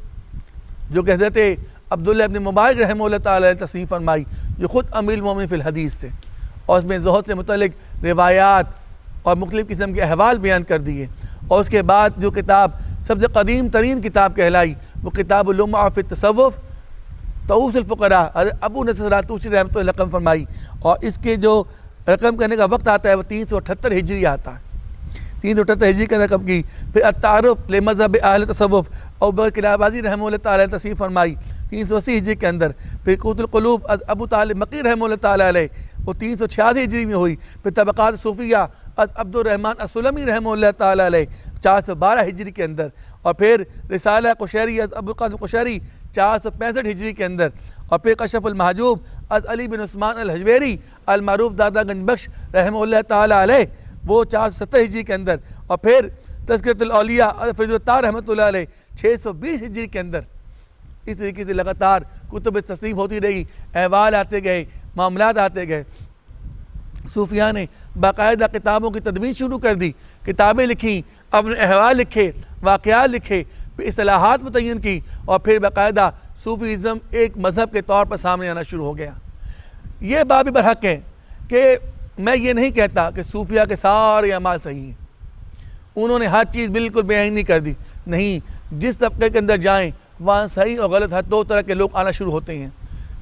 جو کہ حضرت عبداللہ ابن مبارک رحمہ اللہ تعالیٰ نے تصنیف فرمائی، جو خود امیر المومنین فی الحدیث تھے، اور اس میں زہد سے متعلق روایات اور مختلف قسم کے احوال بیان کر دیے۔ اور اس کے بعد جو کتاب سب سے قدیم ترین کتاب کہلائی وہ کتاب اللمع فی التصوف طؤوس الفقراء، حضرت ابو نصر طوسی رحمۃ اللہ رقم فرمائی، اور اس کے جو رقم کرنے کا وقت آتا ہے وہ 378 ہجری آتا ہے، 378 ہجری کا رقم کی۔ پھر التعارف لمذہب اہل تصوف ابو بکر کلابازی رحمہ اللہ تعالیٰ نے تصنیف فرمائی 380 ہجری کے اندر۔ پھر قوت القلوب ابو طالب مقی رحمہ اللہ تعالیٰ علیہ وہ 386 ہجری میں ہوئی۔ پھر طبقات صوفیہ عبد الرحمن السلمی رحمہ اللہ تعالیٰ علیہ 412 ہجری کے اندر، اور پھر رسالہ قشیری ابو القاسم قشیری 465 ہجری کے اندر، اور پھر کشف المحجوب از علی بن عثمان الحجویری المعروف دادا گنج بخش رحمہ اللہ تعالیٰ علیہ وہ 470 ہجری کے اندر، اور پھر تذکرۃ الاولیاء فرید العطار رحمۃ اللہ علیہ 620 ہجری کے اندر۔ اس طریقے سے لگاتار کتب تصنیف ہوتی رہی، احوال آتے گئے، معاملات آتے گئے۔ صوفیاء نے باقاعدہ کتابوں کی تدوین شروع کر دی، کتابیں لکھیں، اپنے احوال لکھے، واقعات لکھے، پھر اصطلاحات متعین کی، اور پھر باقاعدہ صوفیزم ایک مذہب کے طور پر سامنے آنا شروع ہو گیا۔ یہ بات بھی برحق ہے کہ میں یہ نہیں کہتا کہ صوفیاء کے سارے اعمال صحیح ہیں، انہوں نے ہر چیز بالکل بے عینی کر دی، نہیں، جس طبقے کے اندر جائیں وہاں صحیح اور غلط ہر دو طرح کے لوگ آنا شروع ہوتے ہیں۔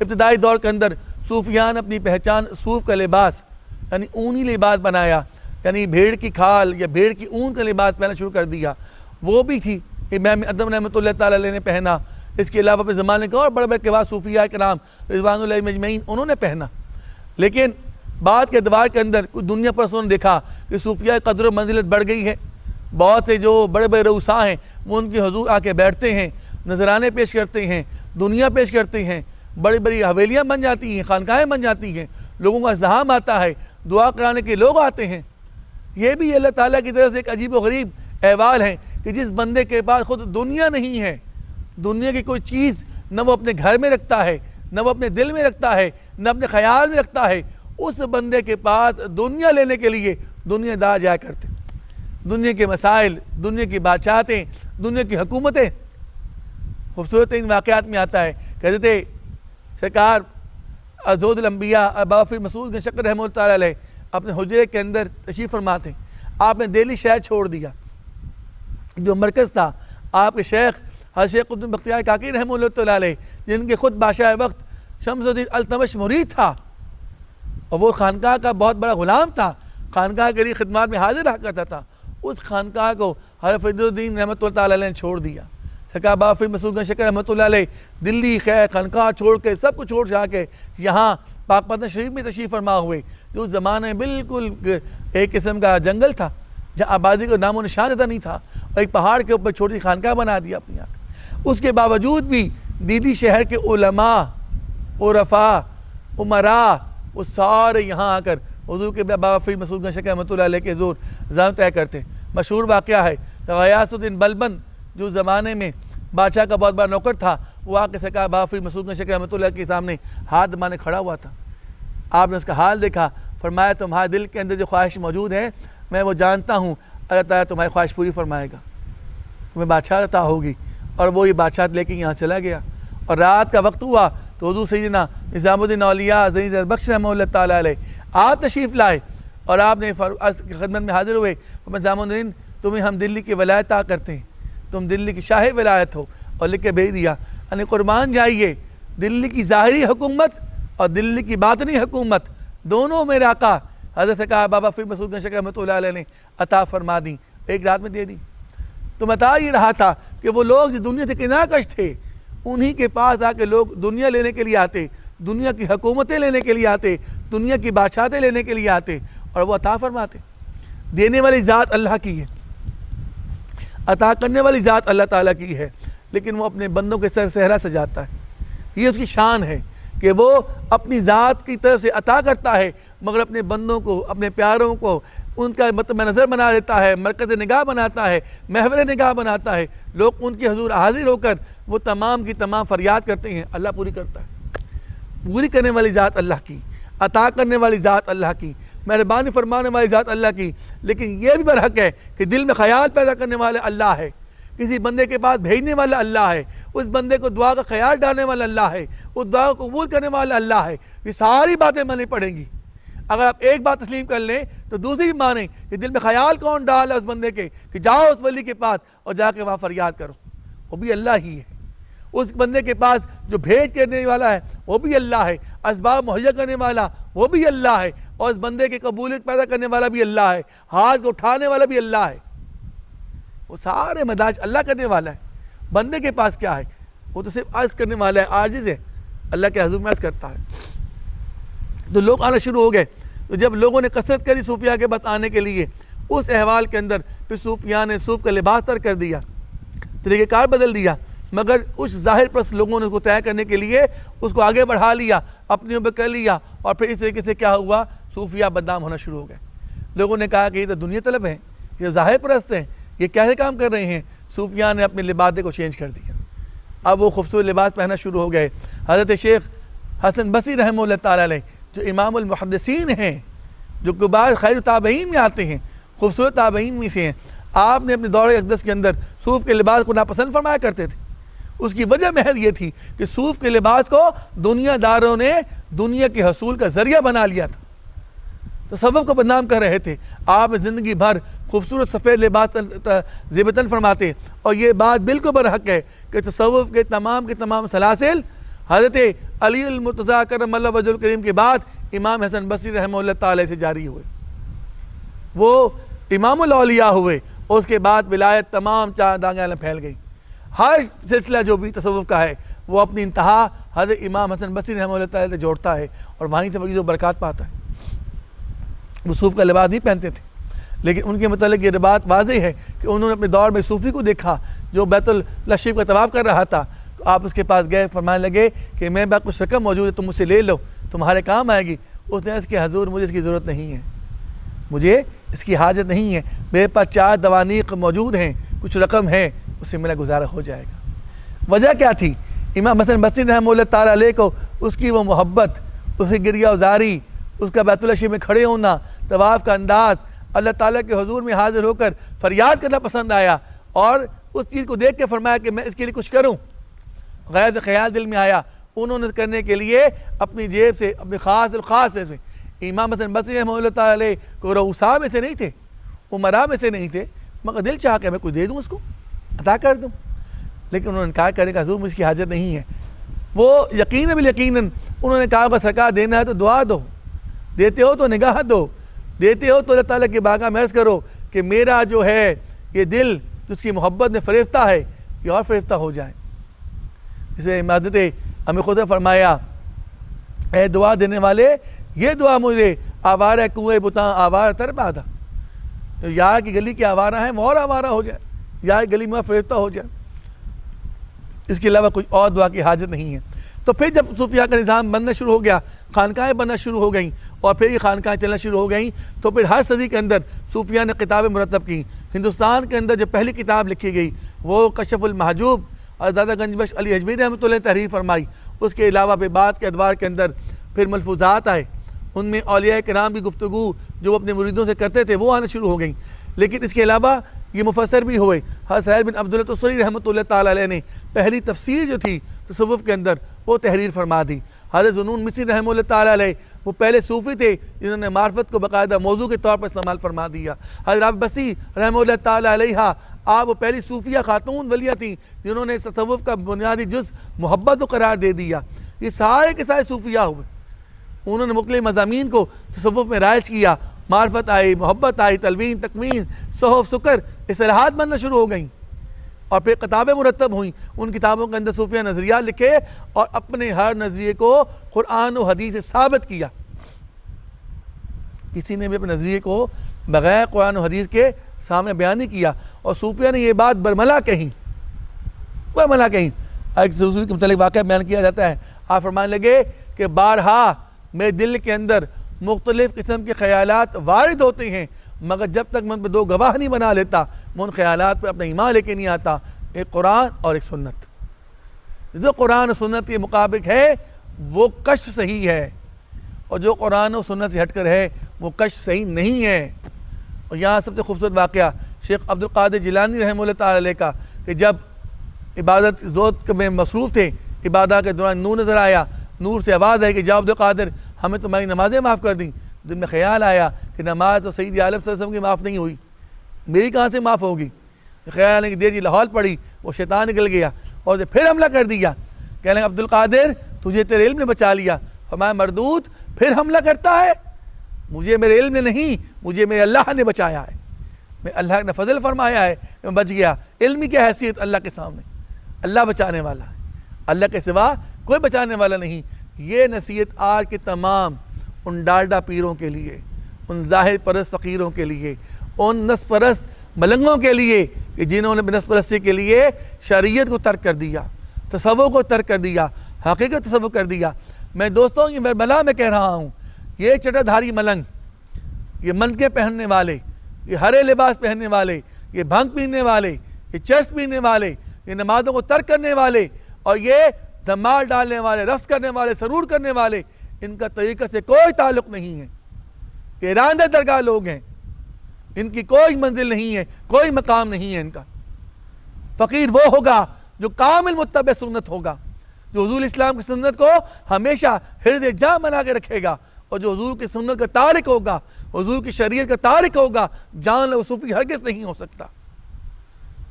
ابتدائی دور کے اندر صوفیاء نے اپنی پہچان صوف کا لباس یعنی اونی لباس بنایا، یعنی بھیڑ کی کھال یا بھیڑ کی اون کا لباس پہنا شروع کر دیا۔ وہ بھی تھی امام اعظم رحمۃ اللہ تعالیٰ علیہ نے پہنا، اس کے علاوہ اپنے زمانے کے اور بڑے بڑے کے بعد صوفیاء کرام رضوان اللہ مجمعین انہوں نے پہنا۔ لیکن بعد کے ادوار کے اندر کچھ دنیا پرستوں نے دیکھا کہ صوفیاء قدر و منزلت بڑھ گئی ہے، بہت سے جو بڑے بڑے رؤساء ہیں وہ ان کے حضور آ کے بیٹھتے ہیں، نذرانے پیش کرتے ہیں، دنیا پیش کرتے ہیں، بڑی بڑی حویلیاں بن جاتی ہیں، خانقاہیں بن جاتی ہیں، لوگوں کا ازدحام آتا ہے، دعا کرانے کے لوگ آتے ہیں۔ یہ بھی اللہ تعالیٰ کی طرف سے ایک عجیب و غریب احوال ہے کہ جس بندے کے پاس خود دنیا نہیں ہے، دنیا کی کوئی چیز نہ وہ اپنے گھر میں رکھتا ہے، نہ وہ اپنے دل میں رکھتا ہے، نہ اپنے خیال میں رکھتا ہے، اس بندے کے پاس دنیا لینے کے لیے دنیا دار جایا کرتے، دنیا کے مسائل، دنیا کی بادشاہتیں، دنیا کی حکومتیں۔ خوبصورت ان واقعات میں آتا ہے، کہتے تھے سرکار ازود الانبیاء ابا فر مسعود گنج شکر رحمہ اللہ تعالیٰ علیہ اپنے حجرے کے اندر تشریف فرماتے، آپ نے دہلی شہر چھوڑ دیا جو مرکز تھا۔ آپ کے شیخ حضرت شیخ قطب بختیار کاکی رحمہ اللہ تعالیٰ علیہ، جن کے خود بادشاہ وقت شمس الدین التمش مرید تھا، اور وہ خانقاہ کا بہت بڑا غلام تھا، خانقاہ کے لیے خدمات میں حاضر رہا کرتا تھا، اس خانقاہ کو حضرت فرید الدین رحمۃ اللہ تعالیٰ علیہ نے چھوڑ دیا۔ سرکار بابا فرید مسعود گنج شکر رحمۃ اللہ علیہ دلی خیر خانقاہ چھوڑ کے سب کچھ چھوڑ جا کے یہاں پاک پتن شریف میں تشریف فرما ہوئے، جو اس زمانے میں بالکل ایک قسم کا جنگل تھا جہاں آبادی کو نام و نشان زیادہ نہیں تھا، اور ایک پہاڑ کے اوپر چھوٹی خانقاہ بنا دیا اپنی یہاں۔ اس کے باوجود بھی دیدی شہر کے علماء، عرفاء، امراء وہ سارے یہاں آ کر حضور کے بابا فرید مسعود گنج شکر رحمۃ اللہ علیہ کے حضور زام طے کرتے۔ مشہور واقعہ ہے غیاث الدین بلبن جو زمانے میں بادشاہ کا بہت بڑا نوکر تھا، وہ آ کے سرکار بابا فرید مسعود گنج شکر رحمۃ اللہ کے سامنے ہاتھ دبانے کھڑا ہوا تھا۔ آپ نے اس کا حال دیکھا، فرمایا تمہارے دل کے اندر جو خواہش موجود ہے میں وہ جانتا ہوں، اللہ تعالیٰ تمہاری خواہش پوری فرمائے گا، تمہیں بادشاہ عطا ہوگی۔ اور وہ یہ بادشاہ لے کے یہاں چلا گیا، اور رات کا وقت ہوا تو حضور سیدنا نظام الدین اولیاء عزیز البخش رحمہ اللہ تعالیٰ علیہ آپ تشریف لائے، اور آپ نے خدمت میں حاضر ہوئے۔ نظام الدین تمہیں ہم دلی کی ولایت عطا کرتے ہیں، تم دلی کی شاہ ولایت ہو، اور لکھ کے بھیج دیا، یعنی قربان جائیے دلی کی ظاہری حکومت اور دلی کی باطنی حکومت دونوں میرے آقا حضرت سرکار بابا فرید مسعود گنج شکر رحمۃ اللہ علیہ نے عطا فرما دی، ایک رات میں دے دی۔ تو بتا یہ رہا تھا کہ وہ لوگ جو دنیا سے کنار کش تھے، انہی کے پاس آ کے لوگ دنیا لینے کے لیے آتے، دنیا کی حکومتیں لینے کے لیے آتے، دنیا کی بادشاہتیں لینے کے لیے آتے، اور وہ عطا فرماتے۔ دینے والی ذات اللہ کی ہے، عطا کرنے والی ذات اللہ تعالیٰ کی ہے، لیکن وہ اپنے بندوں کے سر صحرا سجاتا ہے۔ یہ اس کی شان ہے کہ وہ اپنی ذات کی طرف سے عطا کرتا ہے، مگر اپنے بندوں کو، اپنے پیاروں کو ان کا مطمع نظر بنا دیتا ہے، مرکز نگاہ بناتا ہے، محور نگاہ بناتا ہے۔ لوگ ان کے حضور حاضر ہو کر وہ تمام کی تمام فریاد کرتے ہیں، اللہ پوری کرتا ہے۔ پوری کرنے والی ذات اللہ کی، عطا کرنے والی ذات اللہ کی، مہربانی فرمانے والی ذات اللہ کی، لیکن یہ بھی برحق ہے کہ دل میں خیال پیدا کرنے والے اللہ ہے، کسی بندے کے پاس بھیجنے والا اللہ ہے، اس بندے کو دعا کا خیال ڈالنے والا اللہ ہے، اس دعا کو قبول کرنے والا اللہ ہے۔ یہ ساری باتیں ماننی پڑیں گی۔ اگر آپ ایک بات تسلیم کر لیں تو دوسری بھی مانیں کہ دل میں خیال کون ڈالا اس بندے کے کہ جاؤ اس ولی کے پاس اور جا کے وہاں فریاد کرو، وہ بھی اللہ ہی ہے۔ اس بندے کے پاس جو بھیج کرنے والا ہے وہ بھی اللہ ہے، اسباب مہیا کرنے والا وہ بھی اللہ ہے، اور اس بندے کی قبولیت پیدا کرنے والا بھی اللہ ہے، ہاتھ کو اٹھانے والا بھی اللہ ہے۔ وہ سارے مداج اللہ کرنے والا ہے۔ بندے کے پاس کیا ہے؟ وہ تو صرف عرض کرنے والا ہے، عاجز ہے، اللہ کے حضور میں عرض کرتا ہے۔ تو لوگ آنا شروع ہو گئے، تو جب لوگوں نے کثرت کری صوفیاء کے پاس آنے کے لیے، اس احوال کے اندر پھر صوفیاء نے صوف کا لباس تر کر دیا، طریقہ کار بدل دیا، مگر اس ظاہر پرست لوگوں نے اس کو طے کرنے کے لیے اس کو آگے بڑھا لیا، اپنی اوپر کر لیا، اور پھر اس طریقے سے کیا ہوا؟ صوفیاء بدنام ہونا شروع ہو گئے۔ لوگوں نے کہا کہ یہ تو دنیا طلب ہیں، یہ ظاہر پرست ہیں، یہ کیسے کام کر رہے ہیں؟ صوفیاء نے اپنے لباس کو چینج کر دیا، اب وہ خوبصورت لباس پہننا شروع ہو گئے۔ حضرت شیخ حسن بصری رحمہ اللہ تعالیٰ علیہ جو امام المحدثین ہیں، جو کبار خیر تابعین میں آتے ہیں، خوبصورت تابعین میں سے ہیں، آپ نے اپنے دور اقدس کے اندر صوف کے لباس کو ناپسند فرمایا کرتے تھے۔ اس کی وجہ محض یہ تھی کہ صوف کے لباس کو دنیا داروں نے دنیا کے حصول کا ذریعہ بنا لیا تھا، تصوف کو بدنام کر رہے تھے۔ آپ زندگی بھر خوبصورت سفید لباس زیبتاً فرماتے، اور یہ بات بالکل برحق ہے کہ تصوف کے تمام سلاسل حضرت علی المرتضیٰ کرم اللہ وجہ الکریم کے بعد امام حسن بصری رحمہ اللہ تعالی سے جاری ہوئے، وہ امام الاولیاء ہوئے، اور اس کے بعد ولایت تمام چاند آنگیں پھیل گئی۔ ہر سلسلہ جو بھی تصوف کا ہے وہ اپنی انتہا حضرت امام حسن بصری رحمہ اللہ تعالی سے جوڑتا ہے، اور وہیں سے وہ برکات پاتا ہے۔ وہ صوف کا لباس نہیں پہنتے تھے، لیکن ان کے متعلق یہ بات واضح ہے کہ انہوں نے اپنے دور میں صوفی کو دیکھا جو بیت اللہ شریف کا طواف کر رہا تھا، تو آپ اس کے پاس گئے، فرمانے لگے کہ میرے پاس کچھ رقم موجود ہے، تم مجھ سے لے لو، تمہارے کام آئے گی۔ اس نے عرض کیا حضور مجھے اس کی ضرورت نہیں ہے، مجھے اس کی حاجت نہیں ہے، میرے پاس 4 دوانیق موجود ہیں، کچھ رقم ہے، اس سے میرا گزارا ہو جائے گا۔ وجہ کیا تھی؟ امام حسن بصری رحمہ اللہ تعالیٰ علیہ کو اس کی وہ محبت، اس کی گریہ وزاری، اس کا بیت اللہ شریف میں کھڑے ہونا، طواف کا انداز، اللہ تعالیٰ کے حضور میں حاضر ہو کر فریاد کرنا پسند آیا، اور اس چیز کو دیکھ کے فرمایا کہ میں اس کے لیے کچھ کروں۔ غیر سے خیال دل میں آیا، انہوں نے کرنے کے لیے اپنی جیب سے، اپنے خاص الخاص سے، امام حسن بصری رحمہ اللہ تعالیٰ علیہ کو رؤساء میں سے نہیں تھے، امراء میں سے نہیں تھے، مگر دل چاہ کہ میں کچھ دے دوں، اس کو عطا کر دوں، لیکن انہوں نے کہا کرنے کا حضور مجھ کی حاجت نہیں ہے۔ وہ یقیناً بالیقیناً انہوں نے کہا بس سرکار دینا ہے تو دعا دو، دیتے ہو تو نگاہ دو، دیتے ہو تو اللہ تعالیٰ کی بارگاہ میں عرض کرو کہ میرا جو ہے یہ دل جس کی محبت میں فریفتہ ہے یہ اور فریفتہ ہو جائے۔ جسے حضرت ہمیں خود فرمایا، اے دعا دینے والے یہ دعا مجھے آوارہ کنویں بتاں آوارہ تر بادا، یار کی گلی کے آوارہ ہیں وہ اور آوارہ ہو جائے، یار کی گلی میں فریفتہ ہو جائے، اس کے علاوہ کوئی اور دعا کی حاجت نہیں ہے۔ تو پھر جب صوفیہ کا نظام بننا شروع ہو گیا، خانقاہیں بننا شروع ہو گئیں، اور پھر یہ خانقاہیں چلنا شروع ہو گئیں، تو پھر ہر صدی کے اندر صوفیہ نے کتابیں مرتب کی۔ ہندوستان کے اندر جو پہلی کتاب لکھی گئی وہ کشف المحجوب، دادا گنج بخش علی حجویری رحمۃ اللہ نے تحریر فرمائی۔ اس کے علاوہ پھر بعد کے ادوار کے اندر پھر ملفوظات آئے، ان میں اولیاء کرام کی گفتگو جو وہ اپنے مریدوں سے کرتے تھے وہ آنا شروع ہو گئیں۔ لیکن اس کے علاوہ یہ مفسر بھی ہوئے۔ حضرت سہیل بن عبداللہ تستری رحمۃ اللہ تعالیٰ علیہ نے پہلی تفسیر جو تھی تصوف کے اندر وہ تحریر فرما دی۔ حضرت ذنون مصری رحمہ اللہ تعالیٰ علیہ وہ پہلے صوفی تھے جنہوں نے معرفت کو باقاعدہ موضوع کے طور پر استعمال فرما دیا۔ حضرت رابعہ بصری رحمہ اللہ تعالیٰ علیہ آپ وہ پہلی صوفیہ خاتون ولیہ تھیں جنہوں نے تصوف کا بنیادی جز محبت کو قرار دے دیا۔ یہ سارے کے سارے صوفیہ ہوئے، انہوں نے مختلف مضامین کو تصوف میں رائج کیا، معرفت آئی، محبت آئی، تلوین، تکوین، صحف، سکر، اصطلاحات بننا شروع ہو گئیں، اور پھر کتابیں مرتب ہوئیں۔ ان کتابوں کے اندر صوفیہ نظریات لکھے اور اپنے ہر نظریے کو قرآن و حدیث سے ثابت کیا۔ کسی نے بھی اپنے نظریے کو بغیر قرآن و حدیث کے سامنے بیان نہیں کیا، اور صوفیہ نے یہ بات برملا کہیں۔ ایک صوفی کے متعلق واقعہ بیان کیا جاتا ہے، آپ فرمانے لگے کہ بارہا میرے دل کے اندر مختلف قسم کے خیالات وارد ہوتے ہیں، مگر جب تک میں ان پہ دو گواہ نہیں بنا لیتا میں ان خیالات پہ اپنا ایمان لے کے نہیں آتا۔ ایک قرآن اور ایک سنت، جو قرآن و سنت کے مطابق ہے وہ کشف صحیح ہے، اور جو قرآن و سنت سے ہٹ کر ہے وہ کشف صحیح نہیں ہے۔ اور یہاں سب سے خوبصورت واقعہ شیخ عبد القادر جیلانی رحمہ اللہ تعالیٰ علیہ کا، کہ جب عبادت ذوق میں مصروف تھے، عبادت کے دوران نور نظر آیا، نور سے آواز آئی کہ جا عبد القادر ہمیں تمہاری نمازیں معاف کر دیں۔ دل میں خیال آیا کہ نماز تو سید عالم صلی اللہ علیہ وسلم کی معاف نہیں ہوئی، میری کہاں سے معاف ہوگی؟ خیال آنے کی دیر جی لاہور پڑی، وہ شیطان نکل گیا اور اسے پھر حملہ کر دیا، کہنے عبد القادر تجھے تیرے علم نے بچا لیا۔ فرمایا مردود پھر حملہ کرتا ہے، مجھے میرے علم نے نہیں، مجھے میرے اللہ نے بچایا ہے، میں اللہ نے فضل فرمایا ہے کہ میں بچ گیا۔ علم کی حیثیت اللہ کے سامنے، اللہ بچانے والا ہے، اللہ کے سوا کوئی بچانے والا نہیں۔ یہ نصیحت آج کے تمام ان ڈالڈا پیروں کے لیے، ان ظاہر پرست فقیروں کے لیے، ان نس پرست ملنگوں کے لیے کہ جنہوں نے نس پرستی کے لیے شریعت کو ترک کر دیا، تصوف کو ترک کر دیا، حقیقت تصوف کر دیا۔ میں دوستوں یہ برملا میں کہہ رہا ہوں، یہ چٹا دھاری ملنگ، یہ منکے پہننے والے، یہ ہرے لباس پہننے والے، یہ بھنگ پینے والے، یہ چرس پینے والے، یہ نمازوں کو ترک کرنے والے، اور یہ دمال ڈالنے والے، رقص کرنے والے، سرور کرنے والے، ان کا طریقہ سے کوئی تعلق نہیں ہے۔ یہ راندہ درگاہ لوگ ہیں، ان کی کوئی منزل نہیں ہے، کوئی مقام نہیں ہے ان کا۔ فقیر وہ ہوگا جو کامل متبع سنت ہوگا، جو حضور اسلام کی سنت کو ہمیشہ حرز جاں بنا کے رکھے گا، اور جو حضور کی سنت کا تارک ہوگا، حضور کی شریعت کا تارک ہوگا، جان لو صوفی ہرگز نہیں ہو سکتا۔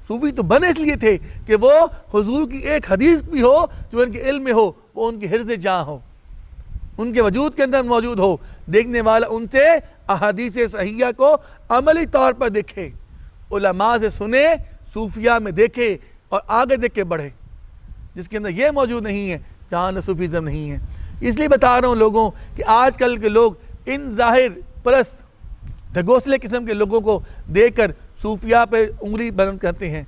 صوفی تو بنے اس لیے تھے کہ وہ حضور کی ایک حدیث بھی ہو جو ان کے علم میں ہو، وہ ان کی حرز جاں ہو، ان کے وجود کے اندر موجود ہو، دیکھنے والا ان سے احادیث صحیحہ کو عملی طور پر دیکھے، علماء سے سنے، صوفیہ میں دیکھے اور آگے دیکھ کے بڑھے۔ جس کے اندر یہ موجود نہیں ہے جہاں صوفیزم نہیں ہے۔ اس لیے بتا رہا ہوں لوگوں کہ آج کل کے لوگ ان ظاہر پرست ڈھگوسلے قسم کے لوگوں کو دیکھ کر صوفیہ پہ انگلی بلند کرتے ہیں،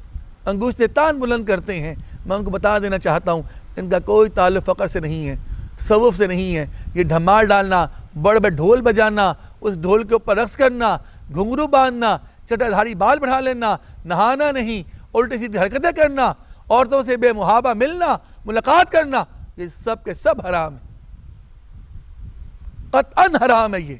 انگشت تان بلند کرتے ہیں۔ میں ان کو بتا دینا چاہتا ہوں ان کا کوئی تعلق فقر سے نہیں ہے، تصوف سے نہیں ہے۔ یہ دھمال ڈالنا، بڑے بڑے ڈھول بجانا، اس ڈھول کے اوپر رقص کرنا، گھنگرو باندھنا، چٹا دھاری بال بڑھا لینا، نہانا نہیں، الٹی سیدھی حرکتیں کرنا عورتوں سے بے محابہ ملنا، ملاقات کرنا، یہ سب کے سب حرام ہے، قطعاً حرام ہے یہ.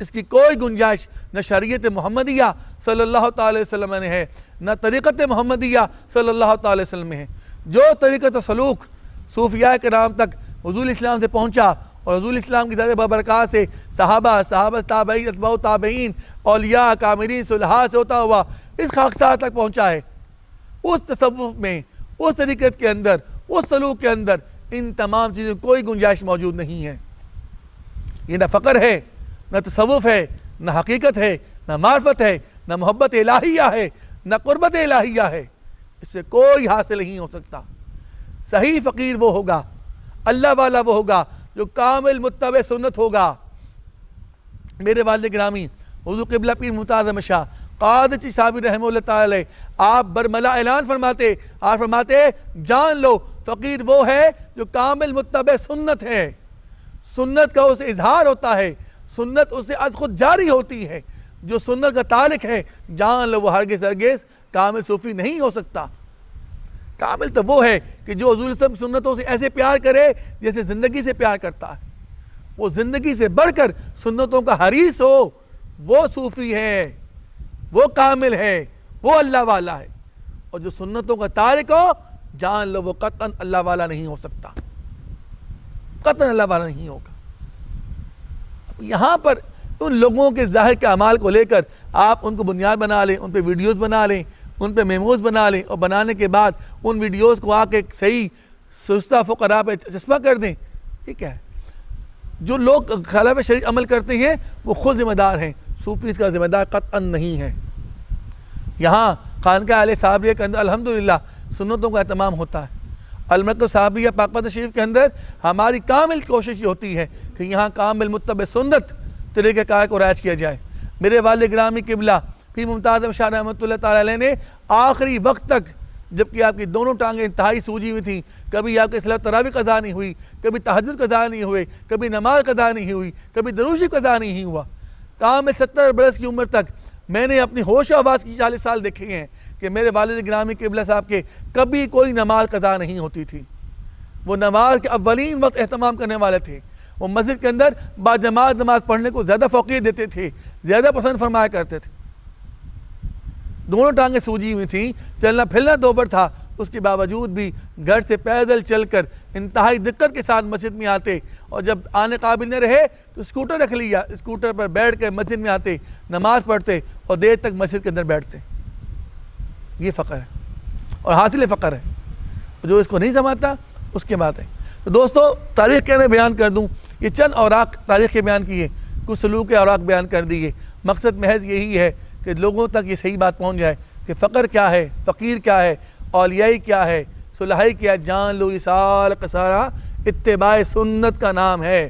اس کی کوئی گنجائش نہ شریعت محمدیہ صلی اللہ تعالی وسلم نے ہے، نہ طریقت محمدیہ صلی اللہ تعالی وسلم میں ہے. جو طریقت و سلوک صوفیاء کرام تک حضور اسلام سے پہنچا اور حضور اسلام کی ذات بابرکات سے صحابہ تابعین، اتباع تابعین، اولیاء کاملین صلحاء سے ہوتا ہوا اس خاکسار تک پہنچا ہے، اس تصوف میں، اس طریقت کے اندر، اس سلوک کے اندر ان تمام چیزوں کوئی گنجائش موجود نہیں ہے. یہ نہ فقر ہے، نہ تصوف ہے، نہ حقیقت ہے، نہ معرفت ہے، نہ محبت الہیہ ہے، نہ قربت الہیہ ہے. اس سے کوئی حاصل نہیں ہو سکتا. صحیح فقیر وہ ہوگا، اللہ والا وہ ہوگا جو کامل متبع سنت ہوگا. میرے والد گرامی حضور قبلہ پیر ممتاز احمد شاہ قادری صاحب رحمہ اللہ تعالی آپ برملا اعلان فرماتے، آپ فرماتے جان لو فقیر وہ ہے جو کامل متبع سنت ہے. سنت کا اسے اظہار ہوتا ہے، سنت اسے از خود جاری ہوتی ہے. جو سنت کا تارک ہے جان لو وہ ہرگز کامل صوفی نہیں ہو سکتا. کامل تو وہ ہے کہ جو حضور صلی اللہ علیہ وسلم سنتوں سے ایسے پیار کرے جیسے زندگی سے پیار کرتا ہے. وہ زندگی سے بڑھ کر سنتوں کا حریص ہو، وہ صوفی ہے، وہ کامل ہے، وہ اللہ والا ہے. اور جو سنتوں کا تارک ہو جان لو وہ قطعاً اللہ والا نہیں ہو سکتا، قطعاً اللہ والا نہیں ہوگا. یہاں پر ان لوگوں کے ظاہر کے اعمال کو لے کر آپ ان کو بنیاد بنا لیں، ان پہ ویڈیوز بنا لیں، ان پہ میموز بنا لیں، اور بنانے کے بعد ان ویڈیوز کو آ کے صحیح سستہ فقراء پہ چسپاں کر دیں. یہ کیا ہے؟ جو لوگ خلاف شریعت عمل کرتے ہیں وہ خود ذمہ دار ہیں، صوفی اس کا ذمہ دار قطعاً نہیں ہے. یہاں خانقاہ اہل صابریہ کے اندر الحمدللہ سنتوں کا اہتمام ہوتا ہے. المرکز صابریہ پاک شریف کے اندر ہماری کامل کوشش یہ ہوتی ہے کہ یہاں کامل متبع سنت طریقہ کار کو رائج کیا جائے. میرے والد گرامی قبلہ پیر ممتاز احمد شاہ رحمۃ اللہ تعالی علیہ نے آخری وقت تک، جبکہ آپ کی دونوں ٹانگیں انتہائی سوجی ہوئی تھیں، کبھی آپ کی صلاۃ تراویح قضا نہیں ہوئی، کبھی تہجد قضا نہیں ہوئے، کبھی نماز قضا نہیں ہوئی، کبھی درود شریف قضا نہیں ہوا. کامل 70 برس کی عمر تک میں نے اپنی ہوش و آواز کی 40 سال دیکھے ہیں کہ میرے والد گرامی قبلہ صاحب کے کبھی کوئی نماز قضا نہیں ہوتی تھی. وہ نماز کے اولین وقت اہتمام کرنے والے تھے. وہ مسجد کے اندر باجماعت نماز پڑھنے کو زیادہ فوقیت دیتے تھے، زیادہ پسند فرمایا کرتے تھے. دونوں ٹانگیں سوجی ہوئی تھیں، چلنا پھرنا دوبر تھا، اس کے باوجود بھی گھر سے پیدل چل کر انتہائی دقت کے ساتھ مسجد میں آتے، اور جب آنے قابل نہ رہے تو اسکوٹر رکھ لیا، اسکوٹر پر بیٹھ کے مسجد میں آتے، نماز پڑھتے اور دیر تک مسجد کے اندر بیٹھتے. یہ فقر ہے اور حاصل فقر ہے. جو اس کو نہیں سمجھتا اس کی بات ہے. تو دوستو تاریخ کے میں بیان کر دوں، یہ چند اوراق تاریخ کے بیان کیے، کچھ سلوک کے اوراق بیان کر دیے. مقصد محض یہی ہے کہ لوگوں تک یہ صحیح بات پہنچ جائے کہ فقر کیا ہے، فقیر کیا ہے، اولیائی کیا ہے، صلحائی کیا ہے. جان لو یہ سارا کا سارا اتباع سنت کا نام ہے.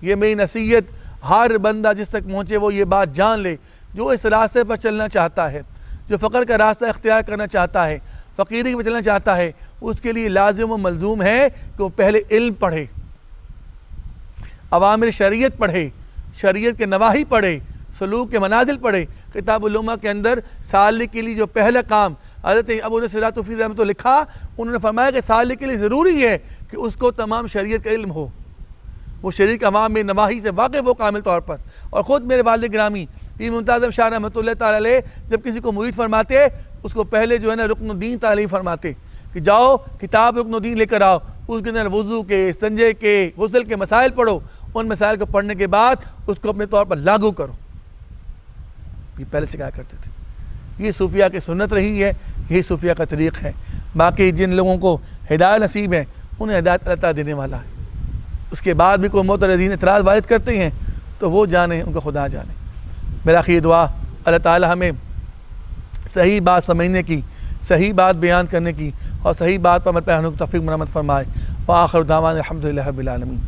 یہ میری نصیحت ہر بندہ جس تک پہنچے وہ یہ بات جان لے. جو اس راستے پر چلنا چاہتا ہے، جو فقر کا راستہ اختیار کرنا چاہتا ہے، فقیری میں چلنا چاہتا ہے، اس کے لیے لازم و ملزوم ہے کہ وہ پہلے علم پڑھے، اوامر شریعت پڑھے، شریعت کے نواہی پڑھے، سلوک کے منازل پڑھے. کتاب العلومہ کے اندر سالک کے لیے جو پہلا کام حضرت ابو نصرۃ فی رحمۃ اللہ لکھا، انہوں نے فرمایا کہ سالک کے لیے ضروری ہے کہ اس کو تمام شریعت کا علم ہو، وہ شریعت کے عوام میں نواہی سے واقف ہو کامل طور پر. اور خود میرے والد گرامی پیر ممتاز احمد شاہ رحمۃ اللہ تعالی علیہ جب کسی کو مرید فرماتے اس کو پہلے جو ہے نا رکن الدین تعلیم فرماتے کہ جاؤ کتاب رکن الدین لے کر آؤ، اس کے اندر وضو کے، استنجے کے، غسل کے مسائل پڑھو. ان مسائل کو پڑھنے کے بعد اس کو اپنے طور پر لاگو کرو. یہ پہلے سکھایا کرتے تھے. یہ صوفیہ کی سنت رہی ہے، یہی صوفیہ کا طریق ہے. باقی جن لوگوں کو ہدایت نصیب ہے انہیں ہدایت اللہ تعالیٰ دینے والا ہے. اس کے بعد بھی کوئی معترضین اعتراض وارد کرتے ہیں تو وہ جانے، ان کا خدا جانے. میرا آخری دعا اللہ تعالیٰ ہمیں صحیح بات سمجھنے کی، صحیح بات بیان کرنے کی اور صحیح بات پر عمل پیرانے کی توفیق مرحمت فرمائے. وآخر دعوانا الحمدللہ رب العالمین.